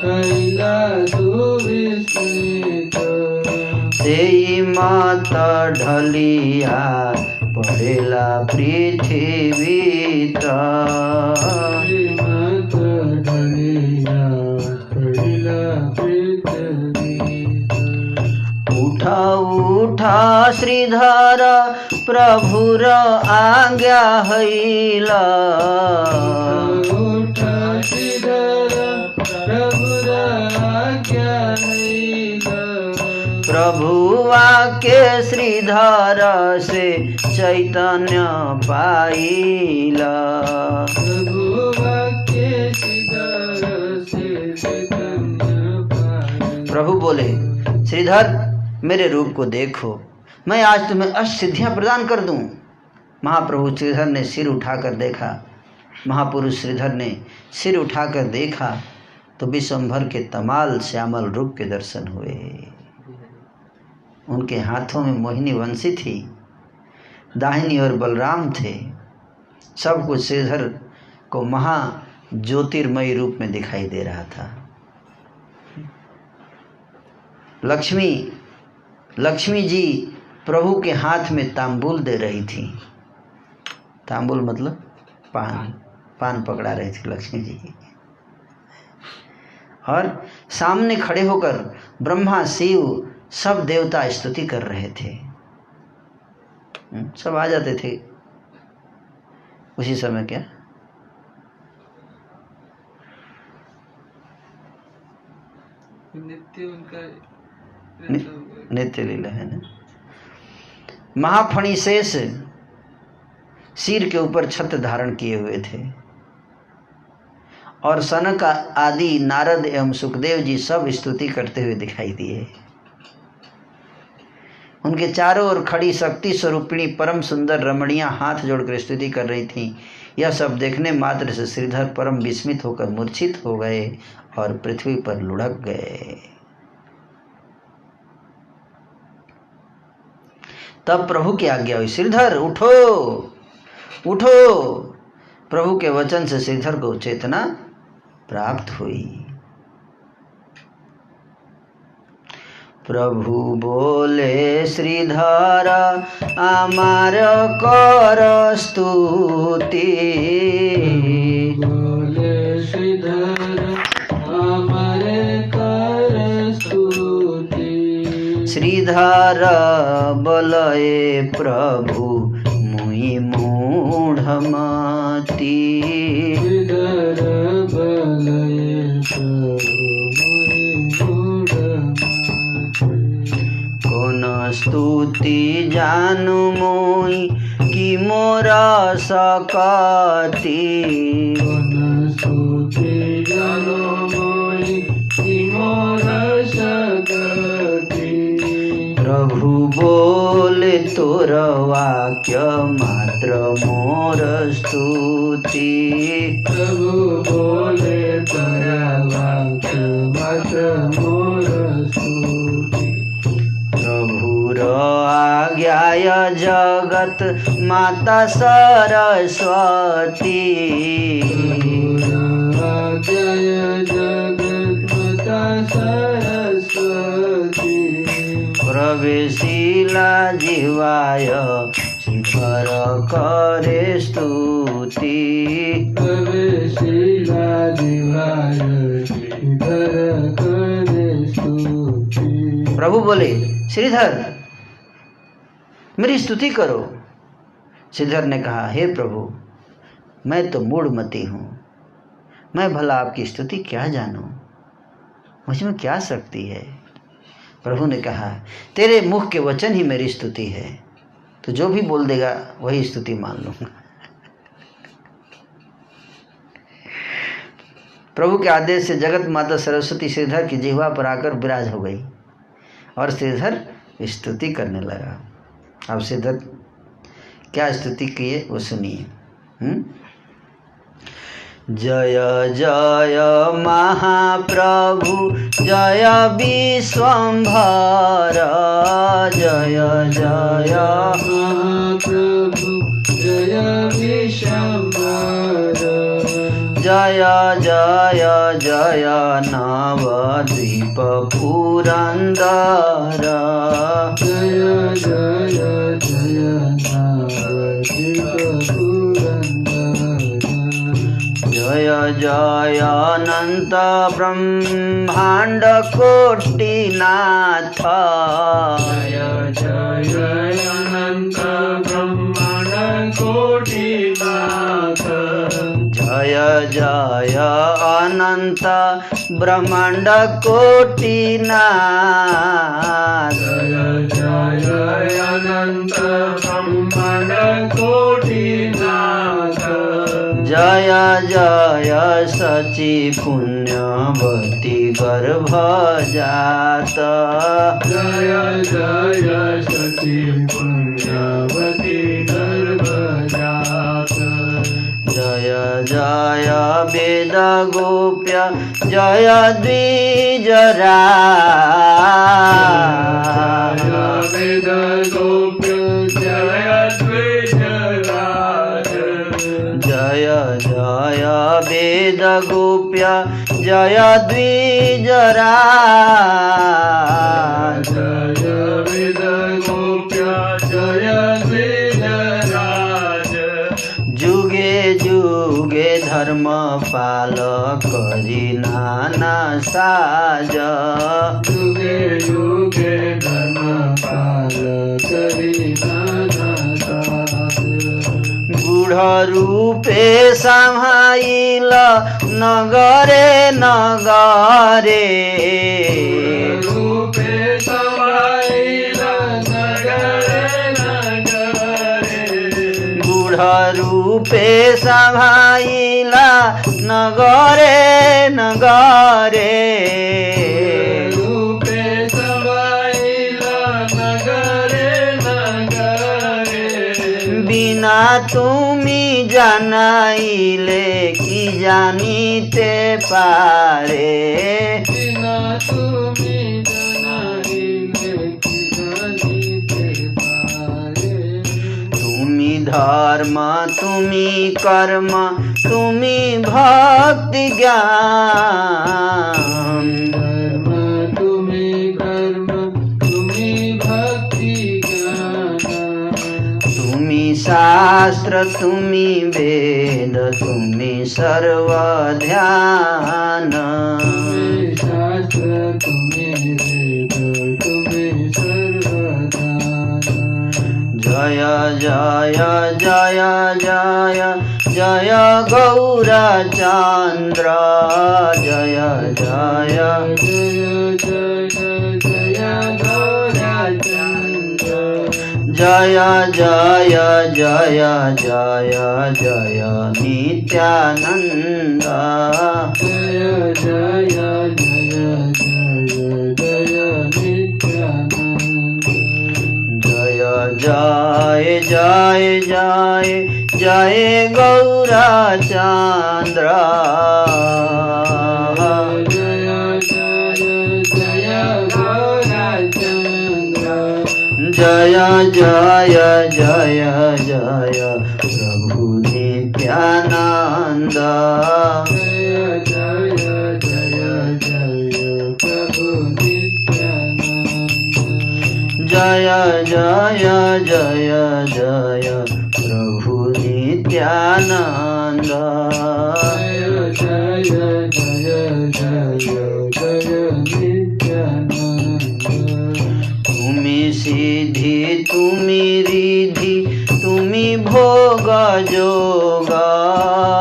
हईला सुविस्मित, सेई मत ढलिया पड़ेला पृथ्वीत, मत ढलिया पड़ेला पृथ्वीत। उठा उठा श्रीधर प्रभुर आज्ञा हईला, उठा श्रीधर प्रभुर आज्ञा हईला, प्रभु वाक्य श्रीधर से चैतन्य पाइला, प्रभु वाक्य श्रीधर से चैतन्य पाइला। प्रभु बोले श्रीधर मेरे रूप को देखो, मैं आज तुम्हें अष्टसिद्धियाँ प्रदान कर दूँ। महाप्रभु श्रीधर ने सिर उठाकर देखा, महापुरुष श्रीधर ने सिर उठाकर देखा तो विश्वंभर के तमाल श्यामल रूप के दर्शन हुए। उनके हाथों में मोहिनी वंशी थी, दाहिनी और बलराम थे। सब कुछ श्रीधर को महा ज्योतिर्मयी रूप में दिखाई दे रहा था। लक्ष्मी जी प्रभु के हाथ में तांबूल दे रही थी। तांबूल मतलब पान पकड़ा रही थी लक्ष्मी जी। और सामने खड़े होकर ब्रह्मा शिव सब देवता स्तुति कर रहे थे। सब आ जाते थे उसी समय। क्या नित्य उनका नित्य लीला है ना। महाफणिशेष सिर के ऊपर छत्र धारण किए हुए थे और सनक आदि नारद एवं सुखदेव जी सब स्तुति करते हुए दिखाई दिए। उनके चारों ओर खड़ी शक्ति स्वरूपिणी परम सुंदर रमणियां हाथ जोड़कर स्तुति कर रही थीं। यह सब देखने मात्र से श्रीधर परम विस्मित होकर मूर्छित हो गए और पृथ्वी पर लुढ़क गए। तब प्रभु की आज्ञा हुई, श्रीधर उठो उठो। प्रभु के वचन से श्रीधर को चेतना प्राप्त हुई। प्रभु बोले, श्रीधर आमार कर स्तुति। बोले श्रीधर हमारे कर स्तुति। श्रीधर बोले, प्रभु मुई मूढ़मति। श्रीधर बोले, प्रभु मुई मूढ़मति। कौन स्तुति जानू मोई कि मोरा सकती। कौन स्तुति जानो मोई कि मोरा सकती। प्रभु बोले, तोर वाक्य मात्र मोर स्तुति। प्रभु बोले, तोरा वाक्य मात्र मोर स्तुति। प्रभुर आज्ञाय जगत माता सरस्वती। जय जगत माता सरस्वती। प्रवेशिला जीवाय श्रीधर करे स्तुति। प्रवेशिला जीवाय श्रीधर करे स्तुति। प्रभु बोले, श्रीधर मेरी स्तुति करो। श्रीधर ने कहा, हे प्रभु, मैं तो मूढ़मती हूँ, मैं भला आपकी स्तुति क्या जानूँ, मुझ में क्या शक्ति है। प्रभु ने कहा, तेरे मुख के वचन ही मेरी स्तुति है, तो जो भी बोल देगा वही स्तुति मान लूँगा। प्रभु के आदेश से जगत माता सरस्वती श्रीधर की जिह्वा पर आकर विराज हो गई और श्रीधर स्तुति करने लगा। अब श्रीधर क्या स्तुति किए वो सुनिए। जय जय महाप्रभु जय विश्वंभर। जय जय महाप्रभु जय विश्वंभर। जय जय जय नवद्वीप पुरंदर। जय जय जय नवद्वीप पुरंदर। जय जय अनंत ब्रह्मांड कोटिनाथ। जय जय अनंत ब्रह्मांड कोटिनाथ। जय जय अनंत ब्रह्मांड कोटिनाथ। जय जय अनंत ब्रह्मांड कोटिनाथ। जय जय सची पुण्यवती गर्भजात जय जय सती पुण्यवती गर्भजात जय जय वेद गोप्य जय द्विजराज वेद गोप्य जय द्विजराज जय जय वेद गोप्य जय द्विजराज जय वेद गोप्य जय द्विजराज जुगे जुगे धर्म पाल करी नाना साज युगे युगे धर्म पाल करी नाना साज गूढ़ रूपे समाइल नगरे नगरे रूपे समाइल नगरे नगरे गूढ़ रूपे समाइल नगरे नगरे रूपे समाइल नगरे नगरे बिना तुमी जानाइले कि जानिते पारे बिना तुमी जानाइले कि जानिते पारे तुमी धर्म तुमी कर्म तुमी भक्ति ज्ञान धर्म तुमी कर्म तुमी भक्ति ज्ञान तुमी शास्त्र तुमी वेद तुमी सर्व ध्यान तुमी शास्त्र तुमी वेद तुमी सर्वदान जय जय जय जय जय गौरचन्द्र जय जय जय जय जय गौरचन्द्र जय जय जय जय जय नित्यानन्द जय जय जय जय जय नित्यानन्द जय जय जय जय जय गौरचन्द्र जय जय जय गौरचन्द्र जय जय जय जय प्रभु नित्यानन्द जय जय जय जय प्रभु नित्यानन्द जय जय जय जय प्रभु नित्यानन्द जय जय जय जय जय नित्यानन्द तुमी सिद्धि तुमी रिद्धि तुमी भोग जोग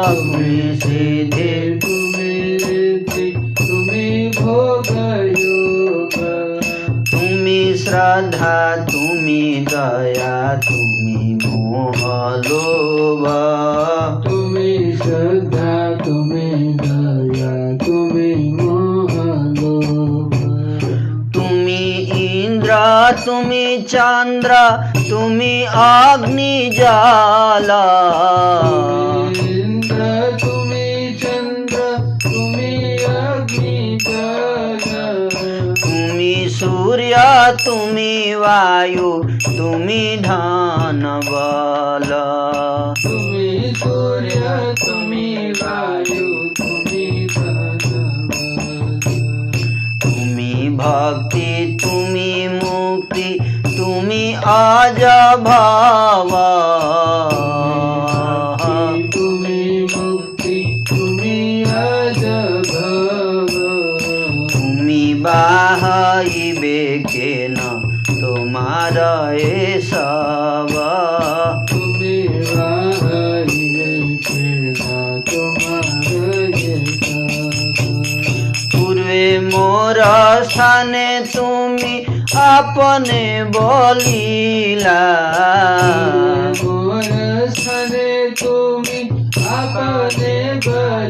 तुमी सिद्धि तुमी रिद्धि तुमी भोग योग तुमी श्रद्धा तुमी दया तुमी मोह लोभ तुमी श्रद्धा तुमी दया तुमी मोह लोभ तुमी इंद्र तुमी चंद्र तुमी अग्नि जल इंद्र तुमी चंद्र तुमी अग्नि जल तुमी सूर्य तुमी वायु तुमी धन बल तुमी सूर्य तुमी वायु तुमी धन तुमी भक्ति तुमी मुक्ति तुमी आज भव तुमी मुक्ति तुमी अज भव तुमी बाहिबे के न तुम्हारा ए सब तुमी वाहिबे के न तुम्हारा ये सब पूर्वे मोर स्थाने तुमी अपने बोलिला मोर स्थाने तुमी अपने बलिला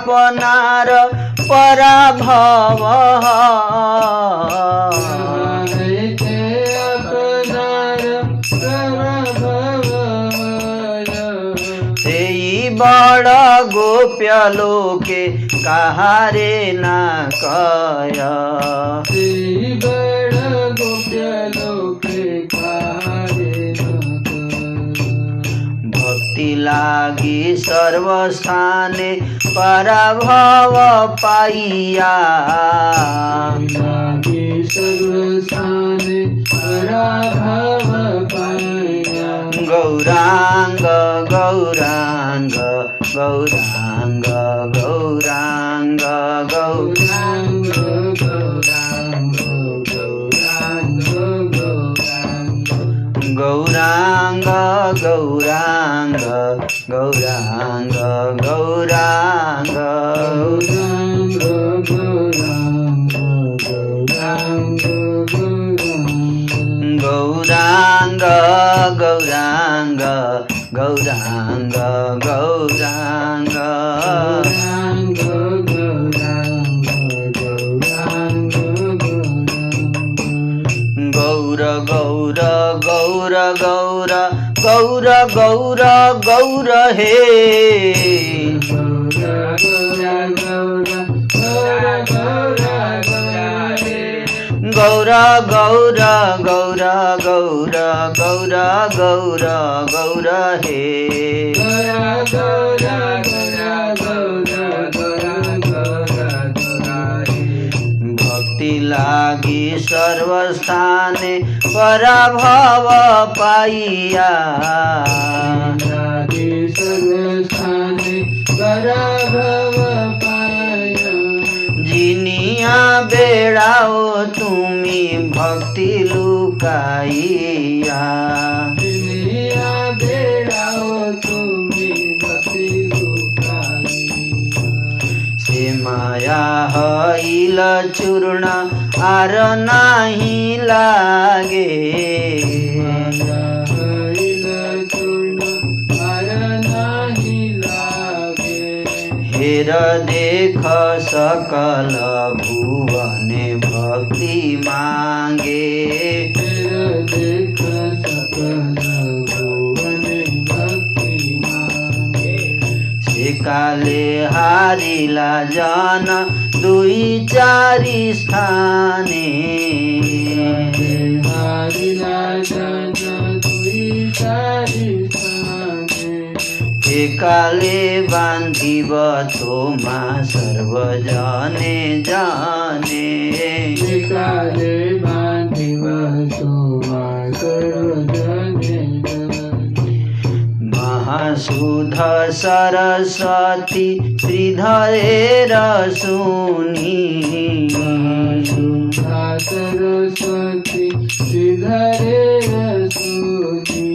आपनार पराभव तेई बड़ गोप्य लोके कहारे न कय भक्ति लागी सर्वस्थाने पराभव पाइया गौरांग गौरांग गौरांग गौरांग गौरांग गौरांग गौरांग गौरांग गौरांग गौरांग गौरांग गौरांग गौरांग गौर गौर गौर गौर गौर गौर गौर हे गौर गौर गौर गौर गौर गौर गौर हे भक्ति लागी सर्वस्थाने पराभव पाइया जिनिया बेड़ाओ तुमी भक्ति लुकाइया से माया हईल चूर्ण आर नाही लागे हेर देख सकल भुवने भक्ति मांगे से काले हारिला जन दुई चारि स्थाने काले बांधिब तोमा सर्वजने जाने काले बांधिब तोमा सर्वजने महासुध सरस्वती श्रीधरेर सुनी सरस्वती श्रीधरेर सुनी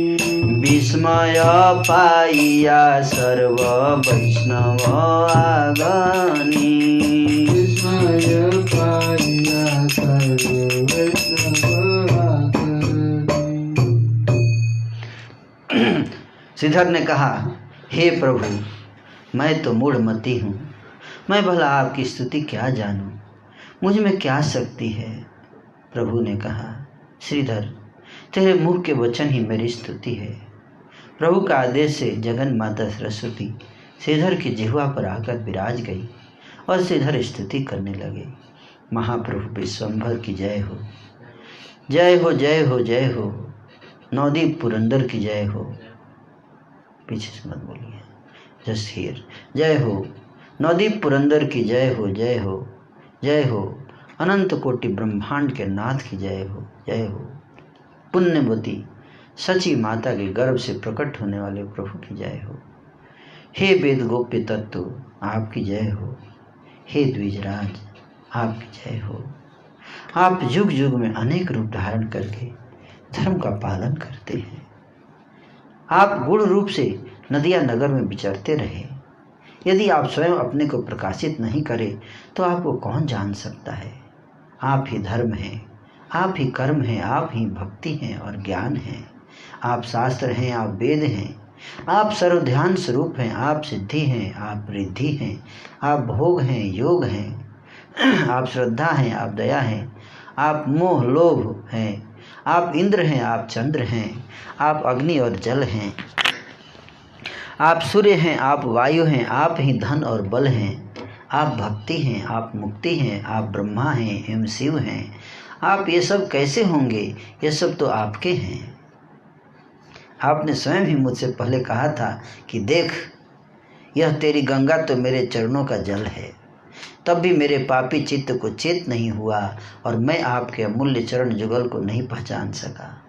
विस्मय पाइया सर्व वैष्णव आगनी विस्मय पाइया सर्व वैष्णव आगनी। श्रीधर ने कहा, हे प्रभु, मैं तो मूढ़मती हूँ, मैं भला आपकी स्तुति क्या जानूँ, मुझ में क्या शक्ति है। प्रभु ने कहा, श्रीधर, तेरे मुख के वचन ही मेरी स्तुति है। प्रभु का आदेश से जगन माता सरस्वती श्रीधर की जिह्वा पर आकर विराज गई और श्रीधर स्तुति करने लगे। महाप्रभु विश्वम्भर की जय हो, जय हो, जय हो, जय हो। नवदीप पुरंदर की जय हो। पीछे से मत बोलिए, जस्ट हियर। जय हो नवदीप पुरंदर की जय हो, जय हो, जय हो। अनंत कोटि ब्रह्मांड के नाथ की जय हो, जय हो। पुण्यवती सची माता के गर्भ से प्रकट होने वाले प्रभु की जय हो। हे वेद गोप्य तत्व, आपकी जय हो। हे द्विजराज, आपकी जय हो। आप युग युग में अनेक रूप धारण करके धर्म का पालन करते हैं। आप गुण रूप से नदिया नगर में विचरते रहे। यदि आप स्वयं अपने को प्रकाशित नहीं करें तो आपको कौन जान सकता है। आप ही धर्म हैं, आप ही कर्म हैं, आप ही भक्ति हैं और ज्ञान हैं। आप शास्त्र हैं, आप वेद हैं, आप सर्वध्यान स्वरूप हैं, आप सिद्धि हैं, आप रिद्धि हैं, आप भोग हैं, योग हैं, आप श्रद्धा हैं, आप दया हैं, आप मोह लोभ हैं, आप इंद्र हैं, आप चंद्र हैं, आप अग्नि और जल हैं, आप सूर्य हैं, आप वायु हैं, आप ही धन और बल हैं, आप भक्ति हैं, आप मुक्ति हैं, आप ब्रह्मा हैं एवं शिव हैं। आप ये सब कैसे होंगे? ये सब तो आपके हैं। आपने स्वयं ही मुझसे पहले कहा था कि देख, यह तेरी गंगा तो मेरे चरणों का जल है। तब भी मेरे पापी चित्त को चेत नहीं हुआ और मैं आपके अमूल्य चरण जुगल को नहीं पहचान सका।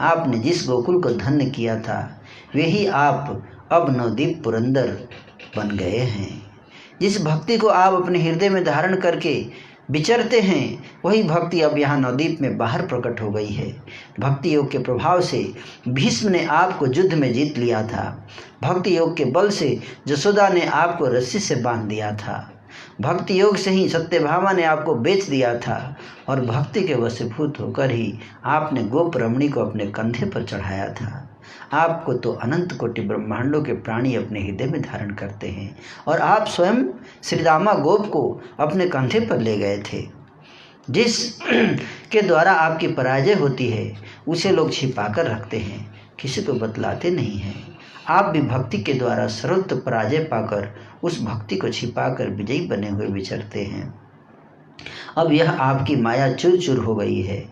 आपने जिस गोकुल को धन्य किया था वही आप अब नवदीप पुरंदर बन गए हैं। जिस भक्ति को आप अपने हृदय में धारण करके विचरते हैं वही भक्ति अब यहाँ नवदीप में बाहर प्रकट हो गई है। भक्ति योग के प्रभाव से भीष्म ने आपको युद्ध में जीत लिया था। भक्ति योग के बल से जसोदा ने आपको रस्सी से बांध दिया था। भक्ति योग से ही सत्यभामा ने आपको बेच दिया था और भक्ति के वशीभूत होकर ही आपने गोप रमणी को अपने कंधे पर चढ़ाया था। आपको तो अनंत कोटि ब्रह्मांडों के प्राणी अपने हृदय में धारण करते हैं और आप स्वयं श्री रामा गोप को अपने कंधे पर ले गए थे। जिस के द्वारा आपकी पराजय होती है उसे लोग छिपा कर रखते हैं, किसी को बतलाते नहीं हैं। आप भी भक्ति के द्वारा सर्वत्र पराजय पाकर उस भक्ति को छिपाकर विजयी बने हुए विचरते हैं। अब यह आपकी माया चूर चूर हो गई है,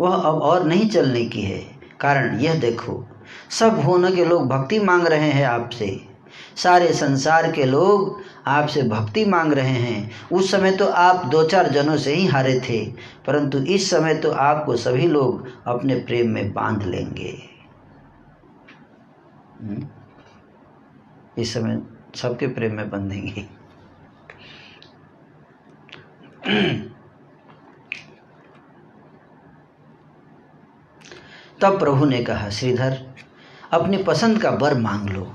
वह अब और नहीं चलने की है। कारण यह देखो, सब होने के लोग भक्ति मांग रहे हैं आपसे। सारे संसार के लोग आपसे भक्ति मांग रहे हैं। उस समय तो आप 2-4 जनों से ही हारे थे, परंतु इस समय तो आपको सभी लोग अपने प्रेम में बांध लेंगे। इस समय सबके प्रेम में बंधेंगे। तब प्रभु ने कहा, श्रीधर अपनी पसंद का वर मांग लो,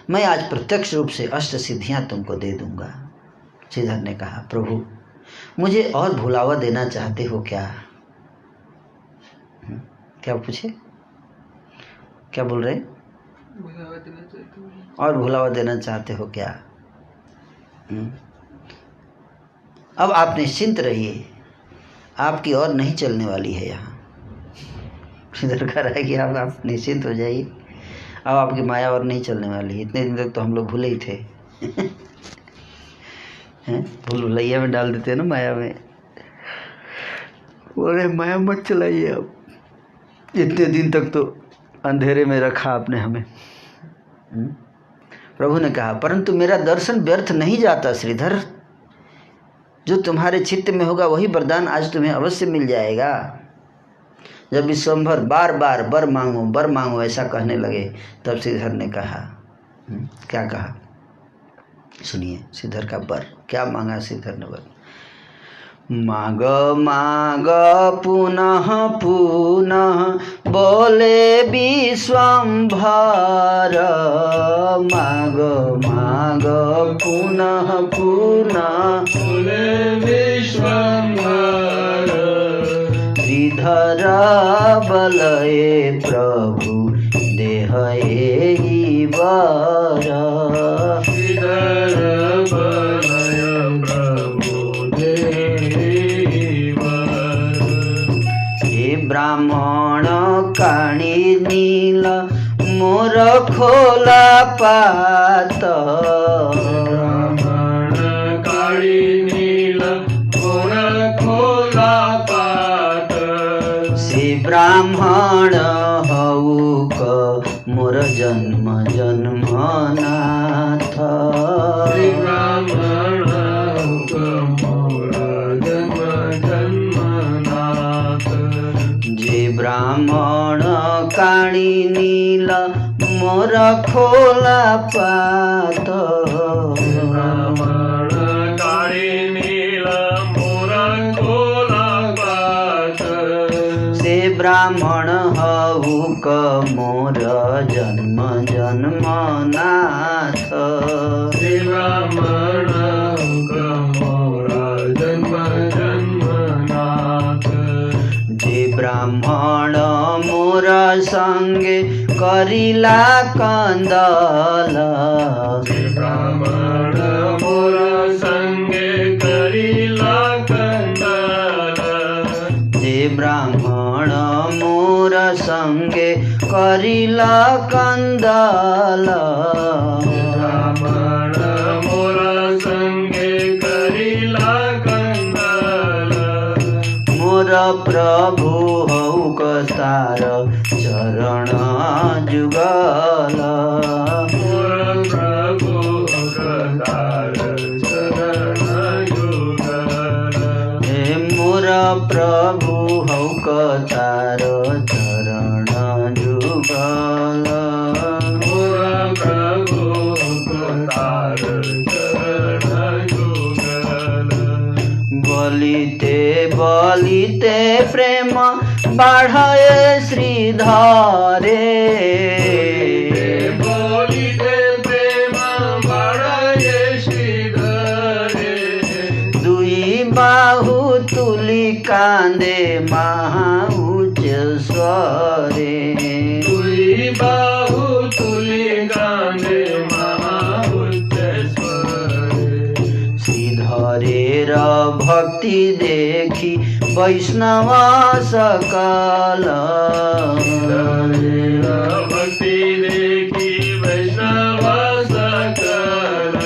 मैं आज प्रत्यक्ष रूप से 8 सिद्धियां तुमको दे दूंगा। श्रीधर ने कहा, प्रभु मुझे और भुलावा देना चाहते हो क्या? क्या पूछे? क्या बोल रहे? और भुलावा देना चाहते हो क्या? अब आप निश्चिंत रहिए, आपकी और नहीं चलने वाली है। यहाँ इधर कह रहा है कि आप निश्चिंत हो जाइए, अब आपकी माया और नहीं चलने वाली। इतने दिन तक तो हम लोग भूले ही थे। भूल भुलैया में डाल देते हैं ना, माया में। बोले माया मत चलाइए, अब इतने दिन तक तो अंधेरे में रखा आपने हमें। प्रभु ने कहा, परंतु मेरा दर्शन व्यर्थ नहीं जाता श्रीधर। जो तुम्हारे चित्त में होगा वही वरदान आज तुम्हें अवश्य मिल जाएगा। जब विश्वम्भर बार बार बर मांगो ऐसा कहने लगे, तब श्रीधर ने कहा, क्या कहा सुनिए। श्रीधर का बर क्या मांगा श्रीधर ने? बर माग माग पुनः पुनः बोले विश्वम्भर। माग माग पुनः पुनः बोले विश्वम्भर। श्रीधर बलये प्रभु देह एहि वर। श्रीधर बलय प्रभु देहि वर। हे ब्राह्मण काणी नील मोर खोला पात। ब्राह्मण काळी नील मोर खोला पात। से ब्राह्मण हऊक मोर जन्म जन्मनाथ। श्री ब्राह्मण हऊक मोर जन्म जन्मनाथ। जे ब्राह्मण काणी नील मोर खोला पात। ब्राह्मण काळी नील मोर खोला पात। से ब्राह्मण हऊक मोर जन्म जन्मनाथ। श्री ब्राह्मण हऊक मोर जन्म जन्मनाथ। जे ब्राह्मण ब्राह्मण मोर संगे करिला कंदल ब्राह्मण मोर संगे करिला कंदल जे ब्राह्मण मोर संगे करिला कंदल ब्राह्मण मोर संगे करिला कंदल मोर प्रभु हौक तार चरण जुगल मोर प्रभु तार चरण जुगल हे मोर प्रभु हौक तार चरण जुगल मोर प्रभु तार चरण जुगल बलिते बलिते प्रेम बाढ़े श्रीधरे बोलिते प्रेम बाढ़े श्रीधरे दुई बाहु तुली कांदे महा उच्च स्वरे दुई बाहु तुली कांदे महा उच्च स्वरे श्रीधरेर भक्ति देखी वैष्णव सकल भक्ति देखी वैष्णव सकल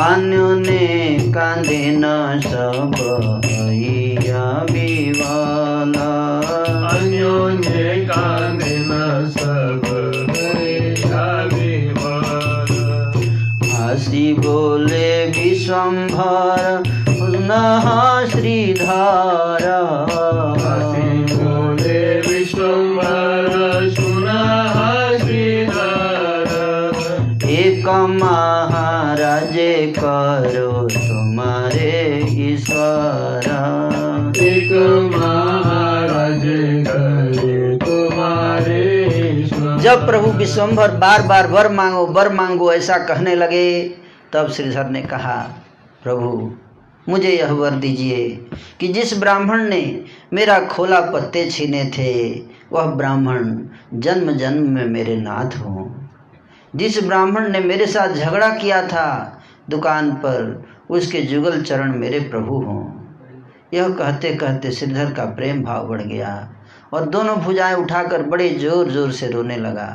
अन्योने कांदे न सब हैया विवल अन्योन्य कांदे न सब विवल हसी बोले विश्वम्भर पुनः श्रीधर बोले विश्वम्भर सुनः श्रीधर एक महाराज करो तुम्हारे ईश्वर एक महाराज करे तुम्हारे ईश्वर। जब प्रभु विश्वम्भर बार बार वर मांगो ऐसा कहने लगे तब श्रीधर ने कहा प्रभु मुझे यह वर दीजिए कि जिस ब्राह्मण ने मेरा खोला पत्ते छीने थे वह ब्राह्मण जन्म जन्म में मेरे नाथ हों। जिस ब्राह्मण ने मेरे साथ झगड़ा किया था दुकान पर उसके जुगल चरण मेरे प्रभु हों। यह कहते कहते श्रीधर का प्रेम भाव बढ़ गया और दोनों भुजाएं उठाकर बड़े जोर जोर से रोने लगा।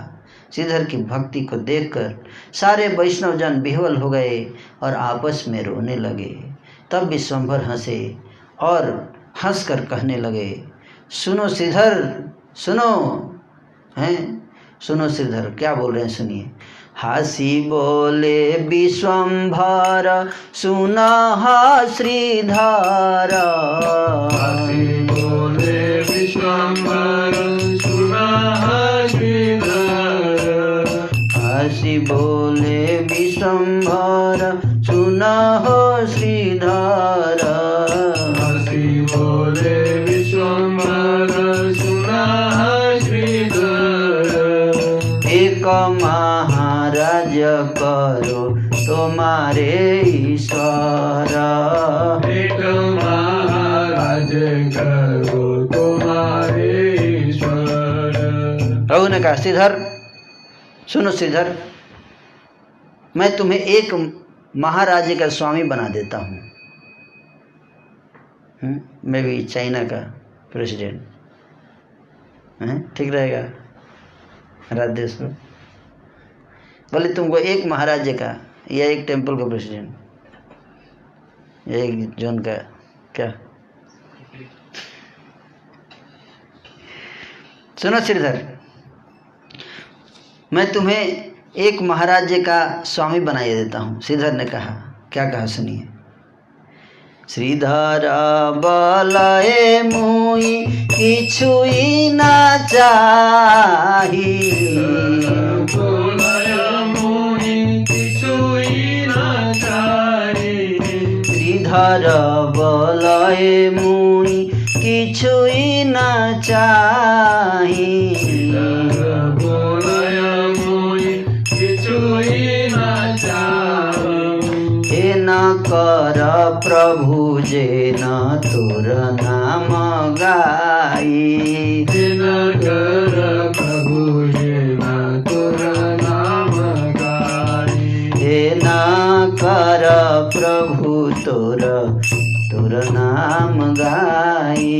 श्रीधर की भक्ति को देखकर सारे वैष्णव जन विह्वल हो गए और आपस में रोने लगे। तब विश्वम्भर हंसे और हंसकर कहने लगे सुनो श्रीधर सुनो हैं सुनो श्रीधर क्या बोल रहे हैं सुनिए। हासी बोले विश्वम्भर सुनः श्रीधर हासी बोले विश्वम्भर सुनः श्रीधर हासी बोले विश्वम्भर सुनः श्रीधर हासी बोले विश्वम्भर सुनः श्रीधर एक महाराज करो तुम्हारे ईश्वर एक महाराज करो तुम्हारे ईश्वर। प्रभु ने कहा श्रीधर सुनो श्रीधर मैं तुम्हें एक महाराज्य का स्वामी बना देता हूँ। मैं भी चाइना का प्रेसिडेंट ठीक रहेगा राज्य देश में। बोले तुमको एक महाराज्य का या एक टेम्पल का प्रेसिडेंट या एक जोन का क्या। सुनो श्रीधर मैं तुम्हें एक महाराज्य का स्वामी बनाए देता हूँ। श्रीधर ने कहा क्या कहा सुनिए। श्रीधर बलए मुई किछुई ना चाही श्रीधर बलए मुई किछुई ना चाही हे न कर प्रभु जे न तोर नाम गाई तोर तोर नाम गाई।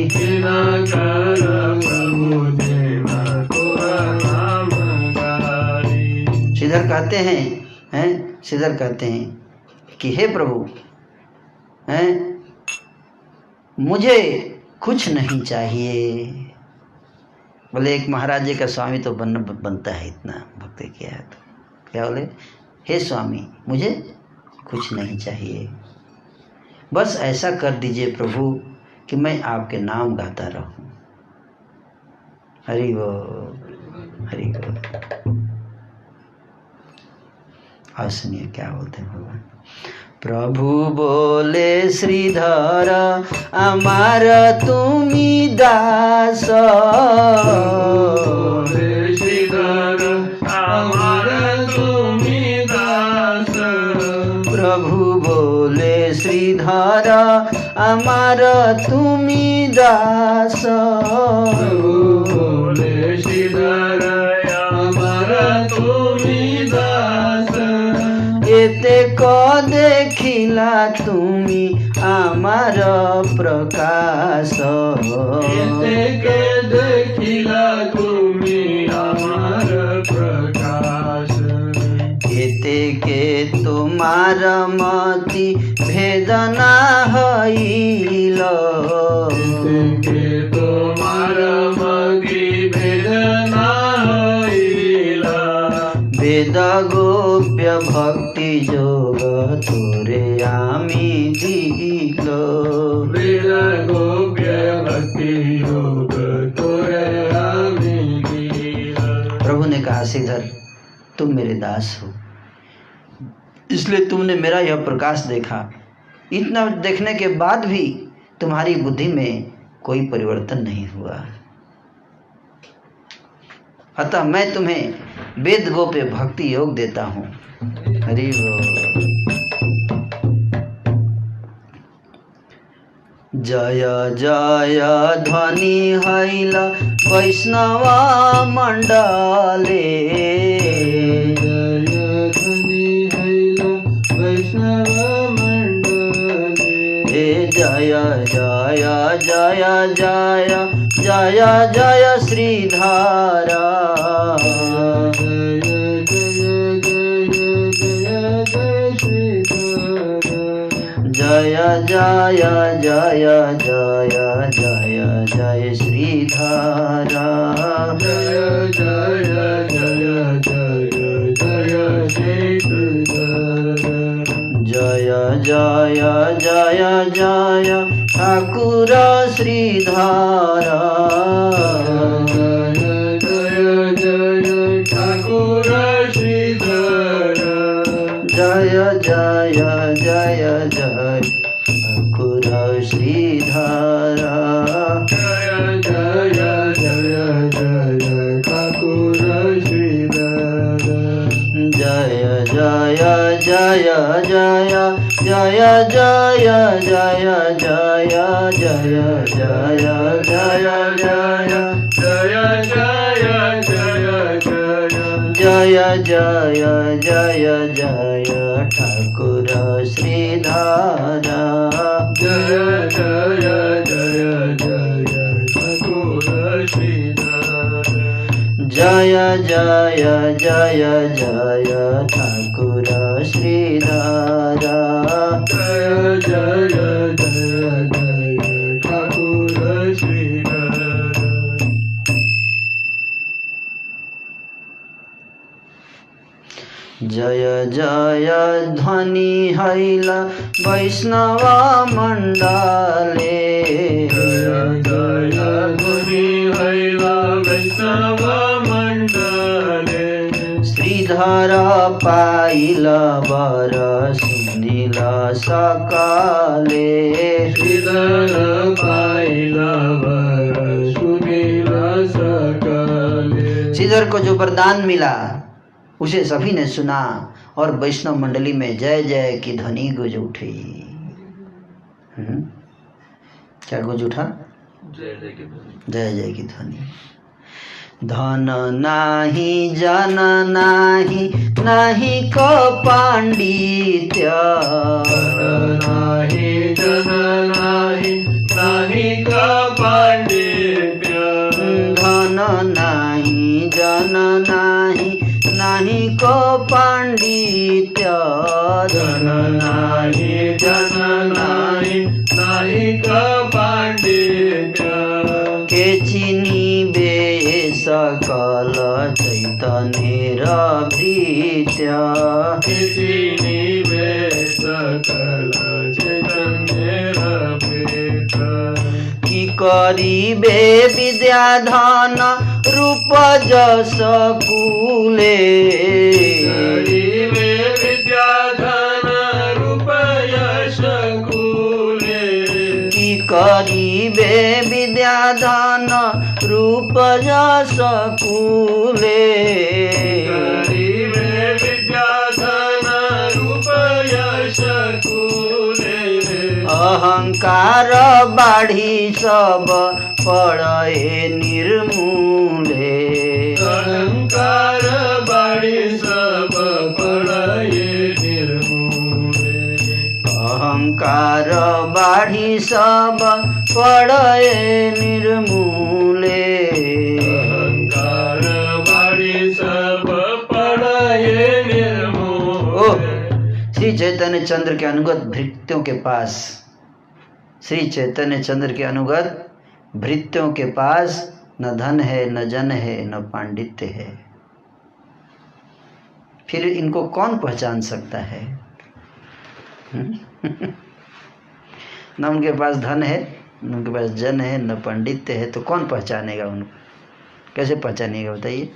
दिनकर प्रभु देवा तोरा नाम गाई। श्रीधर कहते हैं श्रीधर कहते हैं कि हे प्रभु मुझे कुछ नहीं चाहिए। बोले एक महाराज जी का स्वामी तो बनता है, इतना भक्ति किया है तो क्या बोले, हे स्वामी मुझे कुछ नहीं चाहिए, बस ऐसा कर दीजिए प्रभु कि मैं आपके नाम गाता रहूं। हरि बोल हरि बोल। और सुनिए क्या बोलते हैं भगवान। प्रभु बोले श्रीधर अमार तुमी दास। बोले श्रीधर अमार तुमी दास। प्रभु बोले श्रीधर अमार तुमी दास। प्रभु बोले श्रीधर अमार तुमी दास। एते को देखिला तुमी आमार प्रकाश। एते के देखिला तुमी आमार प्रकाश। एते के तुम्हार मति भेदना हईल। एते के तुम्हार मति भेदना हईल। वेद गोप्य भक्ति जोग तोरे आमी दिल। वेद गोप्य भक्ति योग तोरे आमी दिल। प्रभु ने कहा श्रीधर तुम मेरे दास हो, इसलिए तुमने मेरा यह प्रकाश देखा। इतना देखने के बाद भी तुम्हारी बुद्धि में कोई परिवर्तन नहीं हुआ, अतः मैं तुम्हें वेद गोप्य भक्ति योग देता हूँ। हरि बोल। जय जय ध्वनि हैल वैष्णव मंडले। जय ध्वनि हैल वैष्णव मंडले। जय जय जय जय जय जय श्रीधारा। जय जय जय जय जय श्रीधर। जय जय जय जय जय जय श्रीधारा। जय जय जय जय जय श्रीधर। जय जय जय जय ठाकुर श्रीधारा। जय जय जय ठाकुर श्रीधर। जय जय जय जय ठाकुर श्रीधारा। जय जय जय जय ठाकुर श्रीधर। जय जय जय जय जय जय जय जय जय जय जय जय जय जय जय ठाकुर श्रीधारा। जय जय जय जय ठाकुर श्रीधर। जय जय जय जय ठाकुर श्रीधारा। जय जय जय जय ठाकुर श्रीधर। जय जय ध्वनि हैल वैष्णव मंडले। जय जय ध्वनि हैल वैष्णव मंडले। श्रीधर पाइल वर सुनिल सकाले। श्रीधर पाइल वर सुनिल सकाले। श्रीधर को जो वरदान मिला उसे सभी ने सुना और वैष्णव मंडली में जय जय की ध्वनि गूंज उठी। क्या गूंज उठा? जय जय की ध्वनि। धन नाही जन नाही नाही क पांडित्य नाही जन नाही नाही का पांडित्य धन नाही जन नाही नाही क पांडित्य धन नाही जन नाही नाही का पांडित्य केचिनी बे सकल चैतन्येर भृत्य किसी वे सकल चैतन्येर भृत्य की करिबे विद्याधन रूप जस कुले करिबे विद्याधन रूप यश कुले की करिबे विद्याधन रूप जस कुले करिबे विद्याधन रूप यश कुले अहंकार बाढ़ी सब पड़े निर्मूले अहंकार बाड़ी सब पड़े निर्मूले अहंकार बाढ़ी सब पड़े निर्मूले अहंकार बाड़ी सब पड़े निर्मूले श्री चैतन्य चंद्र के अनुगत भृत्यों के पास श्री चैतन्य चंद्र के अनुगत भृत्यों के पास न धन है न जन है न पांडित्य है। फिर इनको कौन पहचान सकता है? न उनके पास धन है न उनके पास जन है न पांडित्य है, तो कौन पहचानेगा उनको? कैसे पहचानेगा बताइए?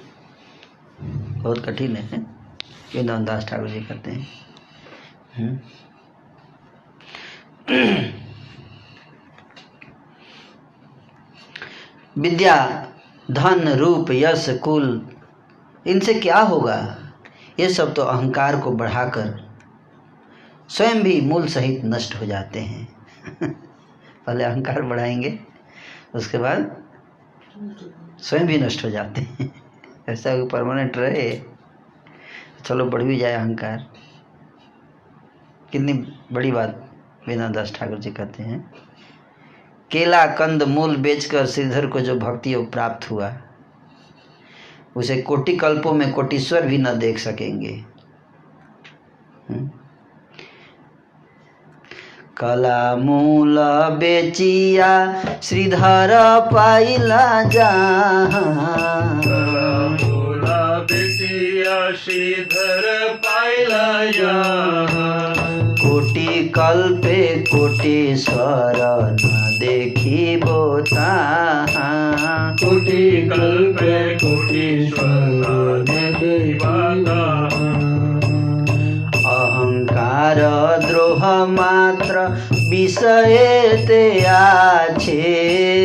बहुत कठिन है। ये नंदास ठाकुर जी करते हैं। विद्या धन रूप यश कुल, इनसे क्या होगा? ये सब तो अहंकार को बढ़ाकर स्वयं भी मूल सहित नष्ट हो जाते हैं। पहले अहंकार बढ़ाएंगे, उसके बाद स्वयं भी नष्ट हो जाते हैं। ऐसा कोई परमानेंट रहे, चलो बढ़ भी जाए अहंकार। कितनी बड़ी बात वीणादास ठाकुर जी कहते हैं। केला कंद मूल बेचकर श्रीधर को जो भक्ति योग प्राप्त हुआ, उसे कोटि कल्पों में कोटीश्वर भी न देख सकेंगे। कला मूल बेचिया श्रीधर पाइला जहाँ, मूल बेचिया श्रीधर पाइला जहाँ, कोटि कल्पे कोटीश्वर न देखी बोता, कोटि कल्पे कोटीश्वर देखी बाता। अहंकार द्रोह मात्र विषय ते आछे,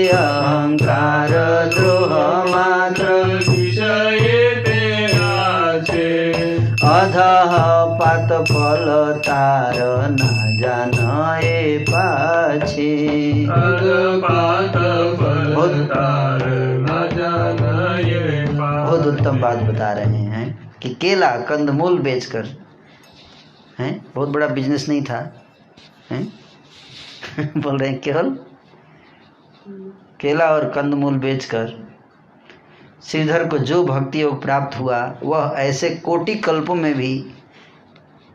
अहंकार द्रोह मात्र विषय ते आछे, अधः पात फल तार न जाने पाछे। अधपात फल तार न जाने पाछे। बहुत उत्तम बात बता रहे हैं कि केला कंदमूल बेचकर, हैं, बहुत बड़ा बिजनेस नहीं था, हैं? बोल रहे हैं केवल केला और कंदमूल बेचकर श्रीधर को जो भक्ति योग प्राप्त हुआ, वह ऐसे कोटि कल्पों में भी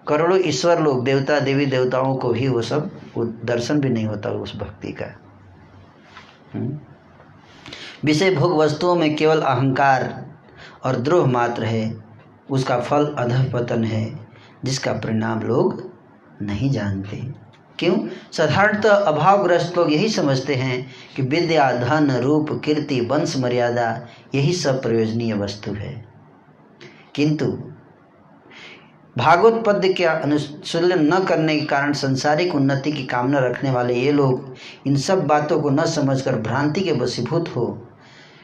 करोड़ों ईश्वर लोग, देवता देवी देवताओं को भी वो सब वो दर्शन भी नहीं होता उस भक्ति का। विषय भोग वस्तुओं में केवल अहंकार और द्रोह मात्र है, उसका फल अधःपतन है, जिसका परिणाम लोग नहीं जानते। क्यों? साधारणतः अभावग्रस्त लोग यही समझते हैं कि विद्या धन रूप कीर्ति वंश मर्यादा यही सब प्रयोजनीय वस्तु है, किंतु भागवत पद्य के अनुशीलन न करने के कारण सांसारिक उन्नति की कामना रखने वाले ये लोग इन सब बातों को न समझकर भ्रांति के वशीभूत हो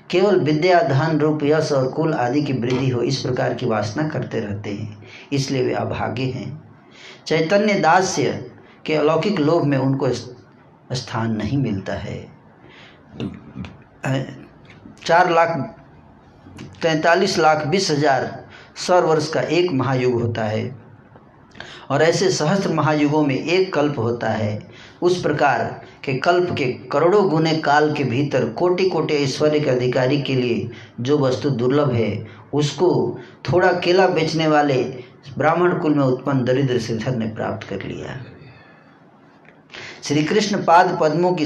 केवल विद्या धन रूप यश और कुल आदि की वृद्धि हो, इस प्रकार की वासना करते रहते हैं। इसलिए वे अभागे हैं। चैतन्य दास्य के अलौकिक लोभ में उनको स्थान नहीं मिलता है। 4 लाख 43,20,000 सौर वर्ष का एक महायुग होता है और ऐसे सहस्त्र महायुगों में एक कल्प होता है। उस प्रकार के कल्प के करोड़ों गुने काल के भीतर कोटि कोटि ऐश्वर्य के अधिकारी के लिए जो वस्तु दुर्लभ है उसको थोड़ा केला बेचने वाले ब्राह्मण कुल में उत्पन्न दरिद्र श्रीधर ने प्राप्त कर लिया। श्री कृष्ण पाद पद्मों की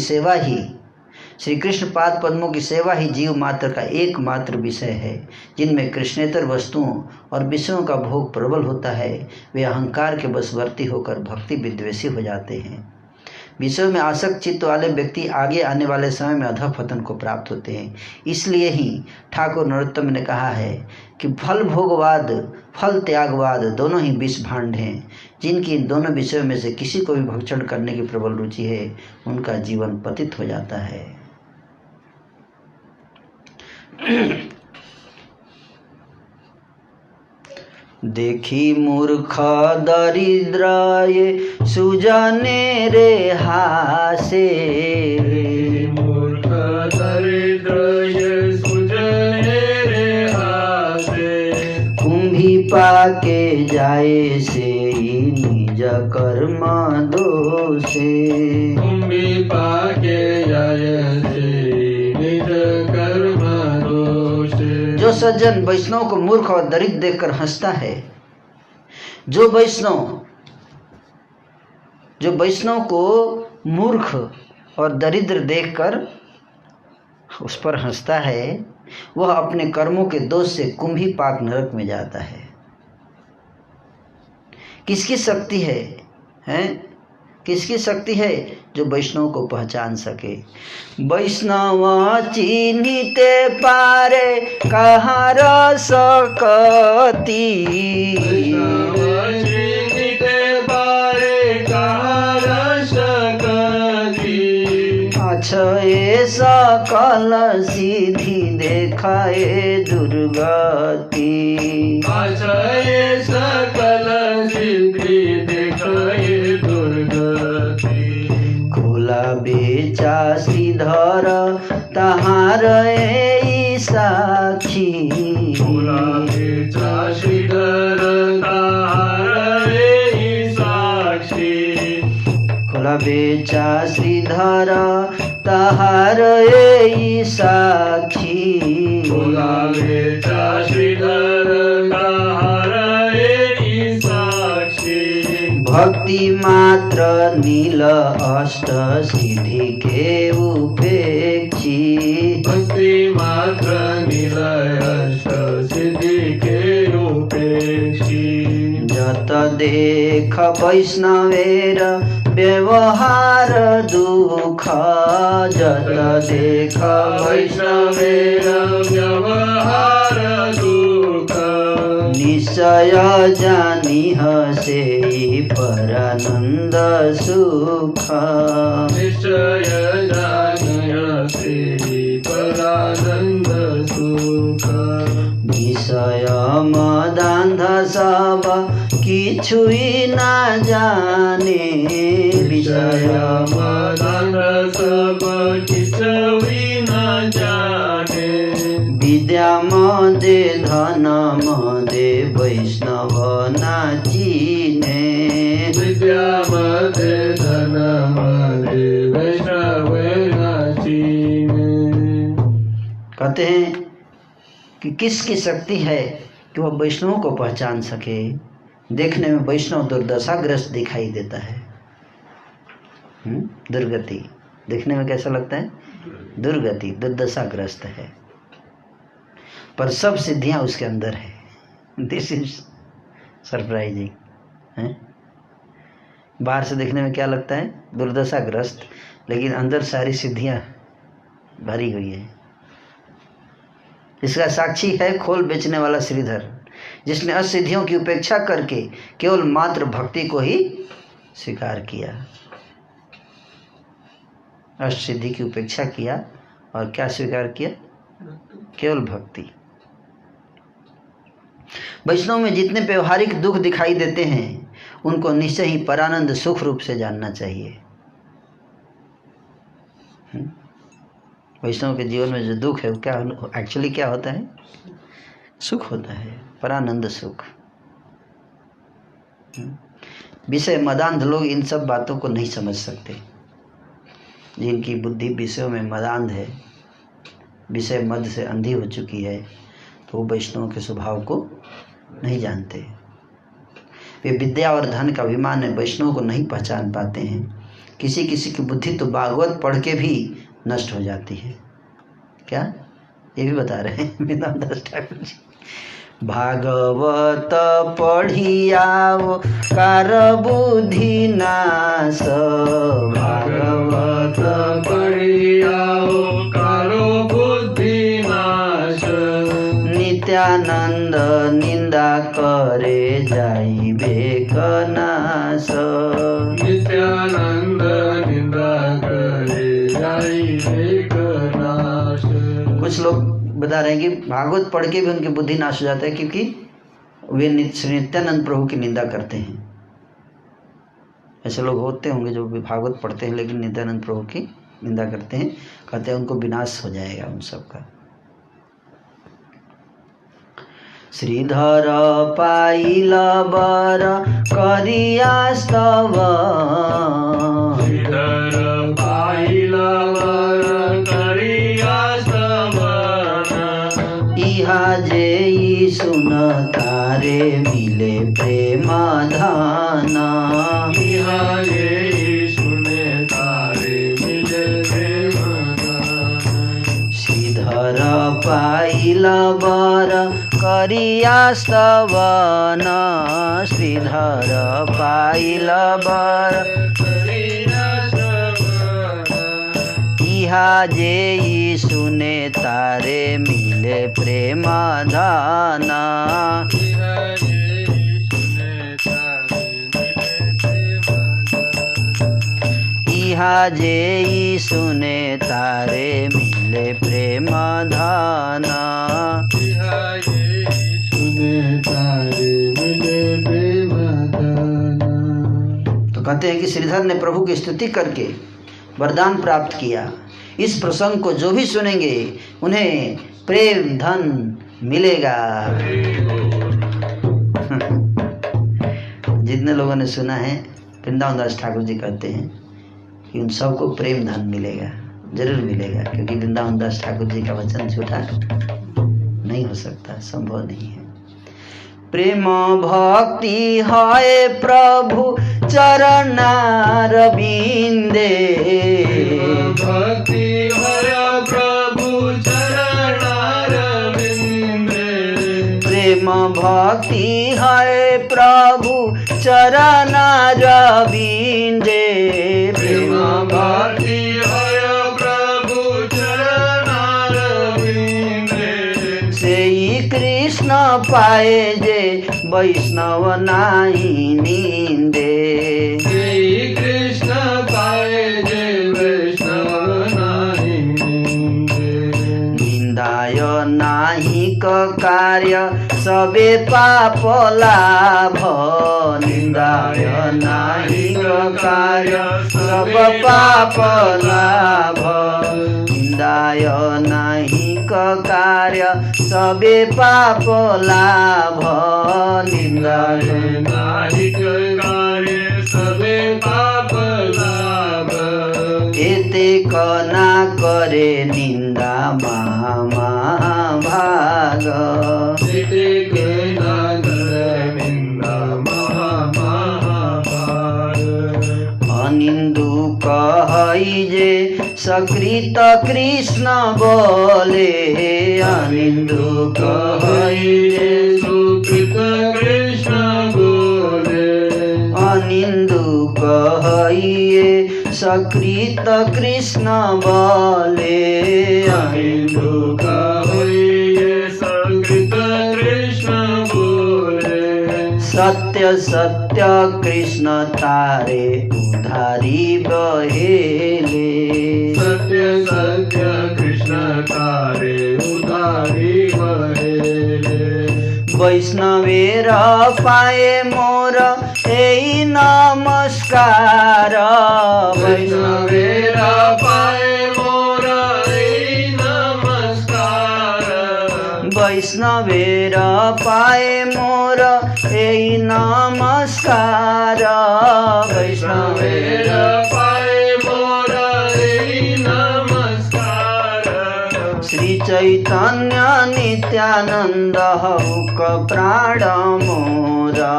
सेवा ही जीव मात्र का एकमात्र विषय है। जिनमें कृष्णेतर वस्तुओं और विषयों का भोग प्रबल होता है वे अहंकार के वशवर्ती होकर भक्ति विद्वेषी हो जाते हैं। विषयों में आसक्त चित्त वाले व्यक्ति आगे आने वाले समय में अधःपतन को प्राप्त होते हैं। इसलिए ही ठाकुर नरोत्तम ने कहा है कि फल भोगवाद फल त्यागवाद दोनों ही विष भांड हैं। जिनकी इन दोनों विषयों में से किसी को भी भक्षण करने की प्रबल रुचि है उनका जीवन पतित हो जाता है। देखी मूर्ख दरिद्राय सुजने रे हासे, मूर्ख दरिद्राय सुजने रे हासे, कुंभी पाके जाए से निज कर्म दोषे, कुंभी पाके जाए से निज कर्म दोषे। जो सज्जन वैष्णव को मूर्ख और दरिद्र देखकर हंसता है, जो वैष्णव को मूर्ख और दरिद्र देखकर उस पर हंसता है वह अपने कर्मों के दोष से कुंभी पाक नरक में जाता है। किसकी शक्ति है? किसकी शक्ति है? जो वैष्णव को पहचान सके। वैष्णव चिन्हिते पारे कहाँ रस कति, अक्षय सकल सिद्धि देखाए दुर्गति, अक्षय सकल सिद्धि देखाए दुर्गति। खोला बेचा श्रीधर तहार ए साक्षी, खोला बेचा श्रीधर तहार ए साक्षी, खोला बेचा श्रीधर तहार ए साक्षी, खोला बेचा श्रीधर तहार ए साक्षी। भक्ति मात्र नील अष्ट सिद्धि के उपेक्षी, भक्ति मात्र नील अष्ट सिद्धि के उपेक्षी। जत देख वैष्णवेर व्यवहार दुख, जत देख वैष्णवेर व्यवहार दुख, निश्चय जानिह से परानंद सुख, निश्चय जानिह से परानंद सुख। विषय मदान्ध सब किछुई ना जाने, विषय मदान्ध सब किछुई ना जाने, विद्या मदे धन मदे वैष्णव ना चीने, विद्या मदे धन मदे वैष्णव ना चीने। कहते हैं कि किसकी शक्ति है कि वह वैष्णव को पहचान सके। देखने में वैष्णव दुर्दशाग्रस्त दिखाई देता है। दुर्गति देखने में कैसा लगता है? दुर्गति, दुर्दशाग्रस्त है, पर सब सिद्धियां उसके अंदर है। दिस इज सरप्राइजिंग है। बाहर से देखने में क्या लगता है? दुर्दशाग्रस्त, लेकिन अंदर सारी सिद्धियां भरी हुई है। इसका साक्षी है खोल बेचने वाला श्रीधर, जिसने असिद्धियों की उपेक्षा करके केवल मात्र भक्ति को ही स्वीकार किया। असिद्धि की उपेक्षा किया और क्या स्वीकार किया? केवल भक्ति। वैष्णव में जितने व्यवहारिक दुख दिखाई देते हैं उनको निश्चय ही परानंद सुख रूप से जानना चाहिए। वैष्णव के जीवन में जो दुख है वो क्या एक्चुअली क्या होता है? सुख होता है, परानंद सुख। विषय मदांध लोग इन सब बातों को नहीं समझ सकते। जिनकी बुद्धि विषयों में मदांध है, विषय मद से अंधी हो चुकी है, तो वो वैष्णव के स्वभाव को नहीं जानते। वे विद्या और धन का अभिमान में वैष्णव को नहीं पहचान पाते हैं। किसी किसी की बुद्धि तो भागवत पढ़ के भी नष्ट हो जाती है। क्या ये भी बता रहे हैं वृंदावन ठाकुर जी। भागवत पढ़ियाओ कार बुद्धि नाश, भागवत पढ़ियाओ कारो बुद्धि नाश। नित्यानंद निंदा करे जाइबे कनाश। नित्यानंद निंदा करे जाइबे कनाश। कुछ लोग बता रहे हैं कि भागवत पढ़ के भी उनकी बुद्धि नाश हो जाता है, क्योंकि वे नित्यानंद प्रभु की निंदा करते हैं। ऐसे लोग होते होंगे जो भागवत पढ़ते हैं लेकिन नित्यानंद प्रभु की निंदा करते हैं, कहते हैं उनको विनाश हो जाएगा उन सब का। श्रीधर पाइल बर करिया स्तव, श्रीधर पाइल बर करिया स्तव। इहा जे सुन तारे मिले प्रेम धान। इहा जे सुने तारे मिले प्रेम धान। श्रीधर पाइल बर करिया स्तवन, श्रीधर पाइल बर करिया स्तवन। इहा जे सुने तारे मिले प्रेम धान। इहा जे सुने तारे मिले प्रेम धान। इहा जे सुने तारे मिले प्रेम धान। इहा जे सुने तारे मिले प्रेम धान। तो कहते हैं कि श्रीधर ने प्रभु की स्तुति करके वरदान प्राप्त किया। इस प्रसंग को जो भी सुनेंगे उन्हें प्रेम धन मिलेगा। जितने लोगों ने सुना है, वृंदावन दास ठाकुर जी कहते हैं कि उन सबको प्रेम धन मिलेगा, जरूर मिलेगा, क्योंकि वृंदावन दास ठाकुर जी का वचन झूठा नहीं हो सकता, संभव नहीं है। प्रेम भक्ति है प्रभु चरणार बिंदे, भक्ति है प्रभु चरणार बिंदे। प्रेम भक्ति है प्रभु चरणार बिंदे। प्रेम भक्ति है प्रभु चरणार बिंदे। सेई कृष्ण पाए जे वैष्णव नाही निंदे। श्री कृष्ण पाए जे वैष्णव नाही निंदे। निंदाय नाही क कार्य सबे पाप लाभ। निंदाय नाही क कार्य सब पाप लाभ। निंदाय नाही क कार्य सबे पाप लाभ। निंदाय नाहिक कार्य सबे पाप लाभ। एते कना करे निंदा महाभाग। सिद्धिक नगर निंदा महाभाग। अनिंदु कहई जे सकृत कृष्ण बोले। अनिंदु कहई जे सुकृत कृष्ण बोले। अनिंदु कहई सकृत कृष्ण बोले। अनिंदु कहई सकृत कृष्ण बोले। सत्य सत्य कृष्ण तारे उधारी बहेले। सत्य सत्य कृष्ण तारे उधारी बहेले। वैष्णवेर पाए मोर एई नमस्कार। वैष्णवेर पाए मोर एई नमस्कार। वैष्णवेर पाए मोर एई नमस्कार। वैष्णवेर पाए मोर एई नमस्कार। श्री चैतन्य नित्यानंद हौक प्राण मोरा।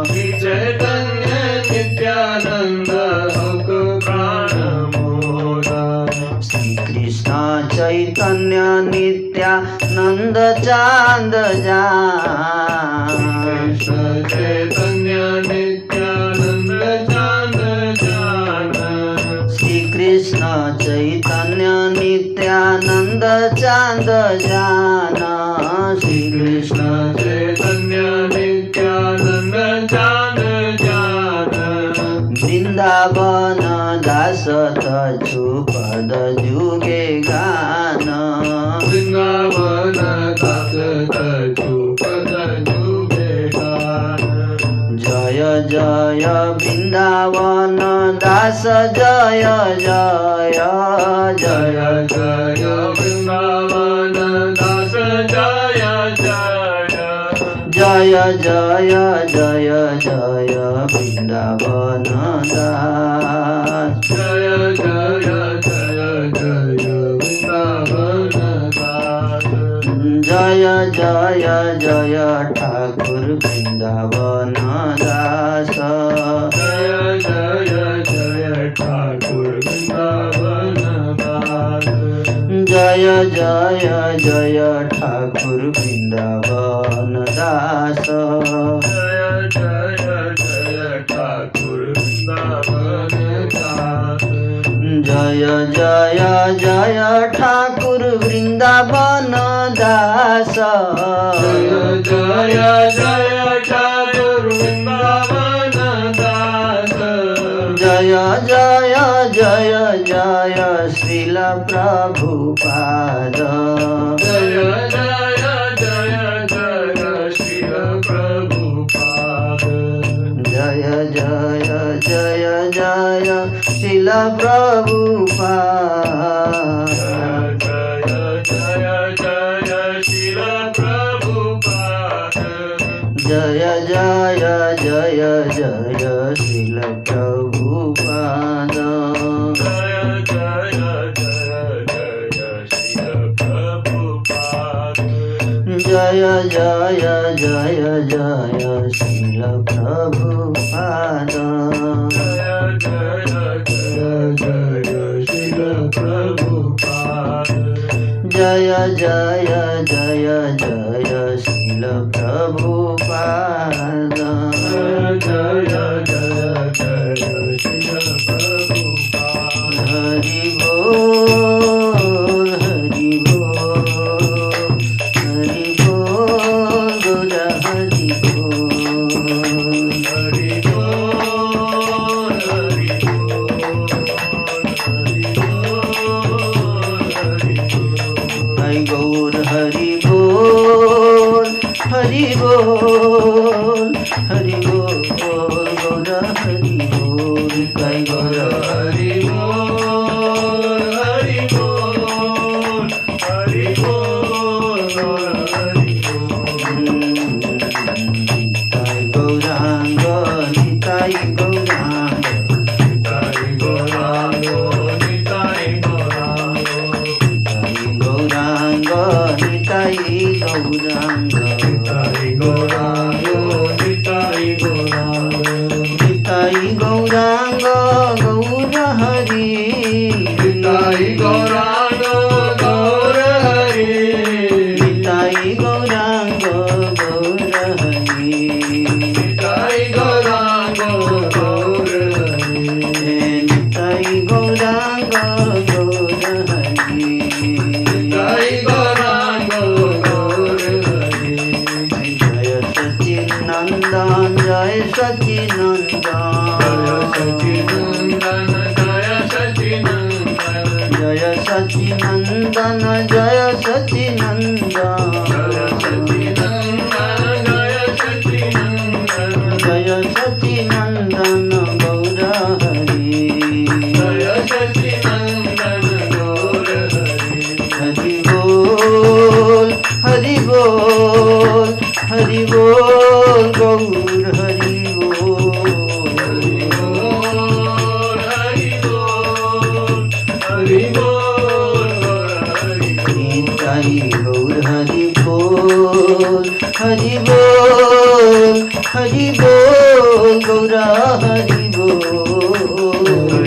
श्री चैतन्य नित्यानंद हौक प्राण मोरा। श्री कृष्ण चैतन्य नित्यानंद चांद जान। कृष्ण चैतन्य नित्यानंद चांद जान। श्री कृष्ण चैतन्य नित्यानंद चांद जान। श्री कृष्ण चैतन्य नित्यानंद चांद जान। वृंदावन दास तछु पद जुगे गान। वृंदावन दास तछु पद जुगे गान। जय जय वृंदावन दास जय जय जय जय वृंदावन दास जय जय। जय जय जय जय वृंदावन दास। जय जय जय जय वृंदावन दास। जय जय जय ठाकुर वृंदावन दास। जय जय जय ठाकुर वृंदावन दास। जय जय जय ठाकुर वृंदावन दास। जय जय जय ठाकुर वृंदावन दास। जय जय जय ठाकुर वृंदावन दास। जय जय जय ठाकुर वृंदावन दास। जय जय जय जय श्रील प्रभुपाद। जय जय जय जय श्रील प्रभुपाद। जय जय जय जय श्रील प्रभुपाद। जय जय जय श्रील प्रभुपाद। जय जय जय जय श्रील प्रभुपाद। जय जय जय जय श्रील प्रभुपाद। जय जय जय जय श्रील प्रभुपाद। जय जय जय जय श्रील प्रभुपाद। जय जय जय जय श्रील प्रभुपाद। जय जय जय श्रील प्रभुपाद। हरि बोल हरि बोल हरि बोल गौर हरि बोल। हरि बोल हरि बोल हरि बोल हरि बोल। हरि गौर हरि बोल हरि बोल हरि बोल गौर हरि बोल। हरि गौर हरि बोल हरि बोल हरि बोल हरि बोल। निताई गौरांग निताई गौरांग निताई गौरांग निताई गौरांग। निताई गौरांग निताई गौरांग निताई गौरांग निताई निताई गौरांग। गौरांग गौर हरि। निताई गौरांग गौर हरि। निताई गौरांग गौर हरि। निताई गौरांग गौर हरि। निताई गौरांग गौर हरि। निताई गौरांग गौर हरि। जय बोल हरि बोल गौर हरि बोल निताई गौर हरि बोल हरि बोल हरि बोल गौरा हरि बोल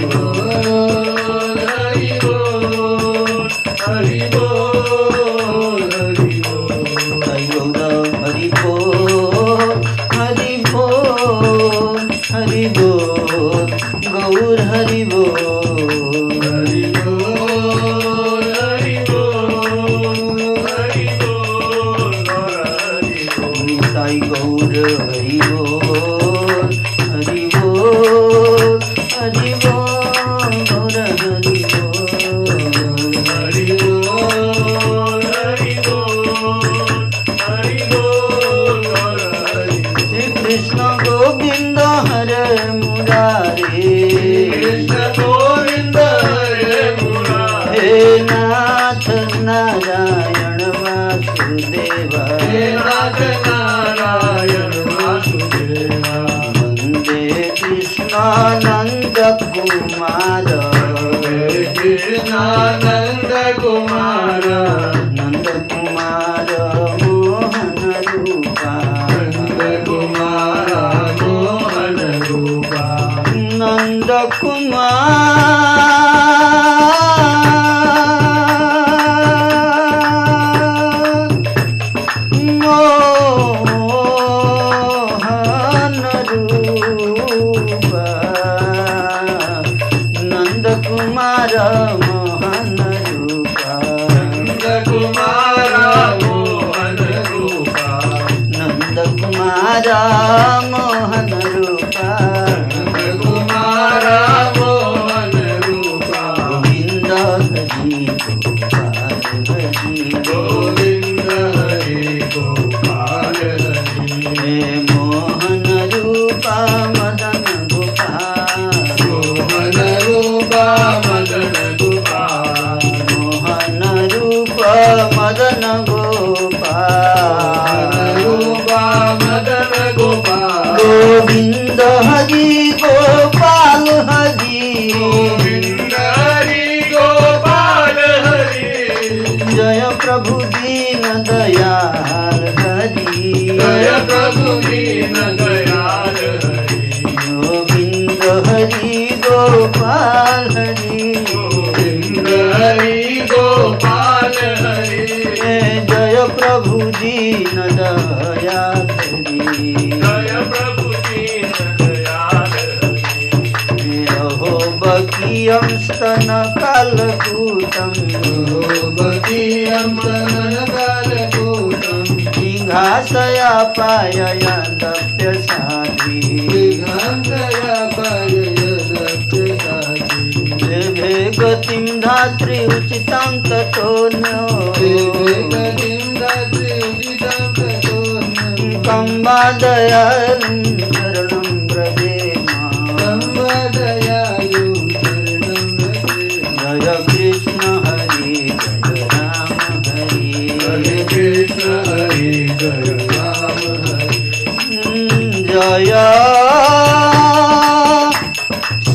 निताई गौरा हरि बोल हरि बोल हरि बोल गौर हरि बोल निताई गौर हरि बोल हरि बोल हरि बोल गौर हरि बोल श्री कृष्ण गोविंद हरे मुरारे हे नाथ नारायण वासुदेवा वंदे कृष्णानंद कुमार कृष्णानंद कुमार नंद कुमार मोहन रूपा नंद कुमार मोहन रूपा नंद कुमार मोहन रूपा नंद कुमार मोहन रूपा नंद कुमार मोहन रूपा नंद कुमार मोहन रूपा गोविंद हरि गोपाल हरि गोविंद हरि गोपाल हरि हे मोहन रूपा मदन गोपाल मोहन रूपा मदन गोपाल मोहन रूपा मदन गोपाल रूपा मदन गोपाल गोविंद हरि गोपाल हरि गोविंद हरि गोपाल हरि जय प्रभु दीन दयाल हरि जय प्रभु दीन दयाल हरि गोविंद हरि गोपाल हरि गोविंद हरि गोपाल हरि जय प्रभु दीन दयाल हरि जय प्रभु दीन दयाल हरि अहो बकीयं स्तन कालकूटं भक्तियं कालकूटं जिघासया पाययदप्यसाधि लेभे गतिं धात्री उचितं ततोऽन्यो कम्बा दयालुं शरणं व्रजेम जय कृष्ण हरि जय राम हरि हरे कृष्ण हरे जय राम हरे जय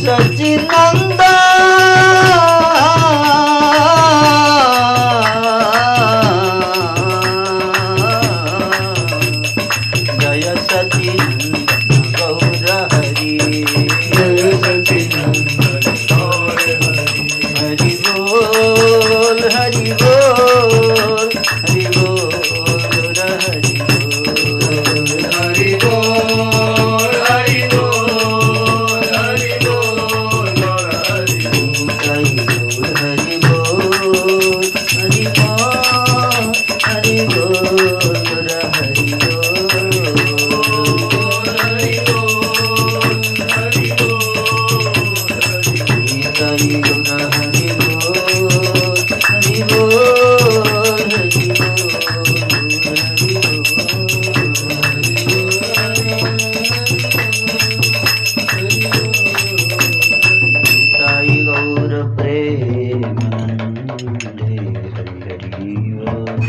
सचिनंद जय सचिनंद गौर हरि जय सच्चिदानंद गौर हरि हरि बोल हरि बोल हरि बोल गौर हरि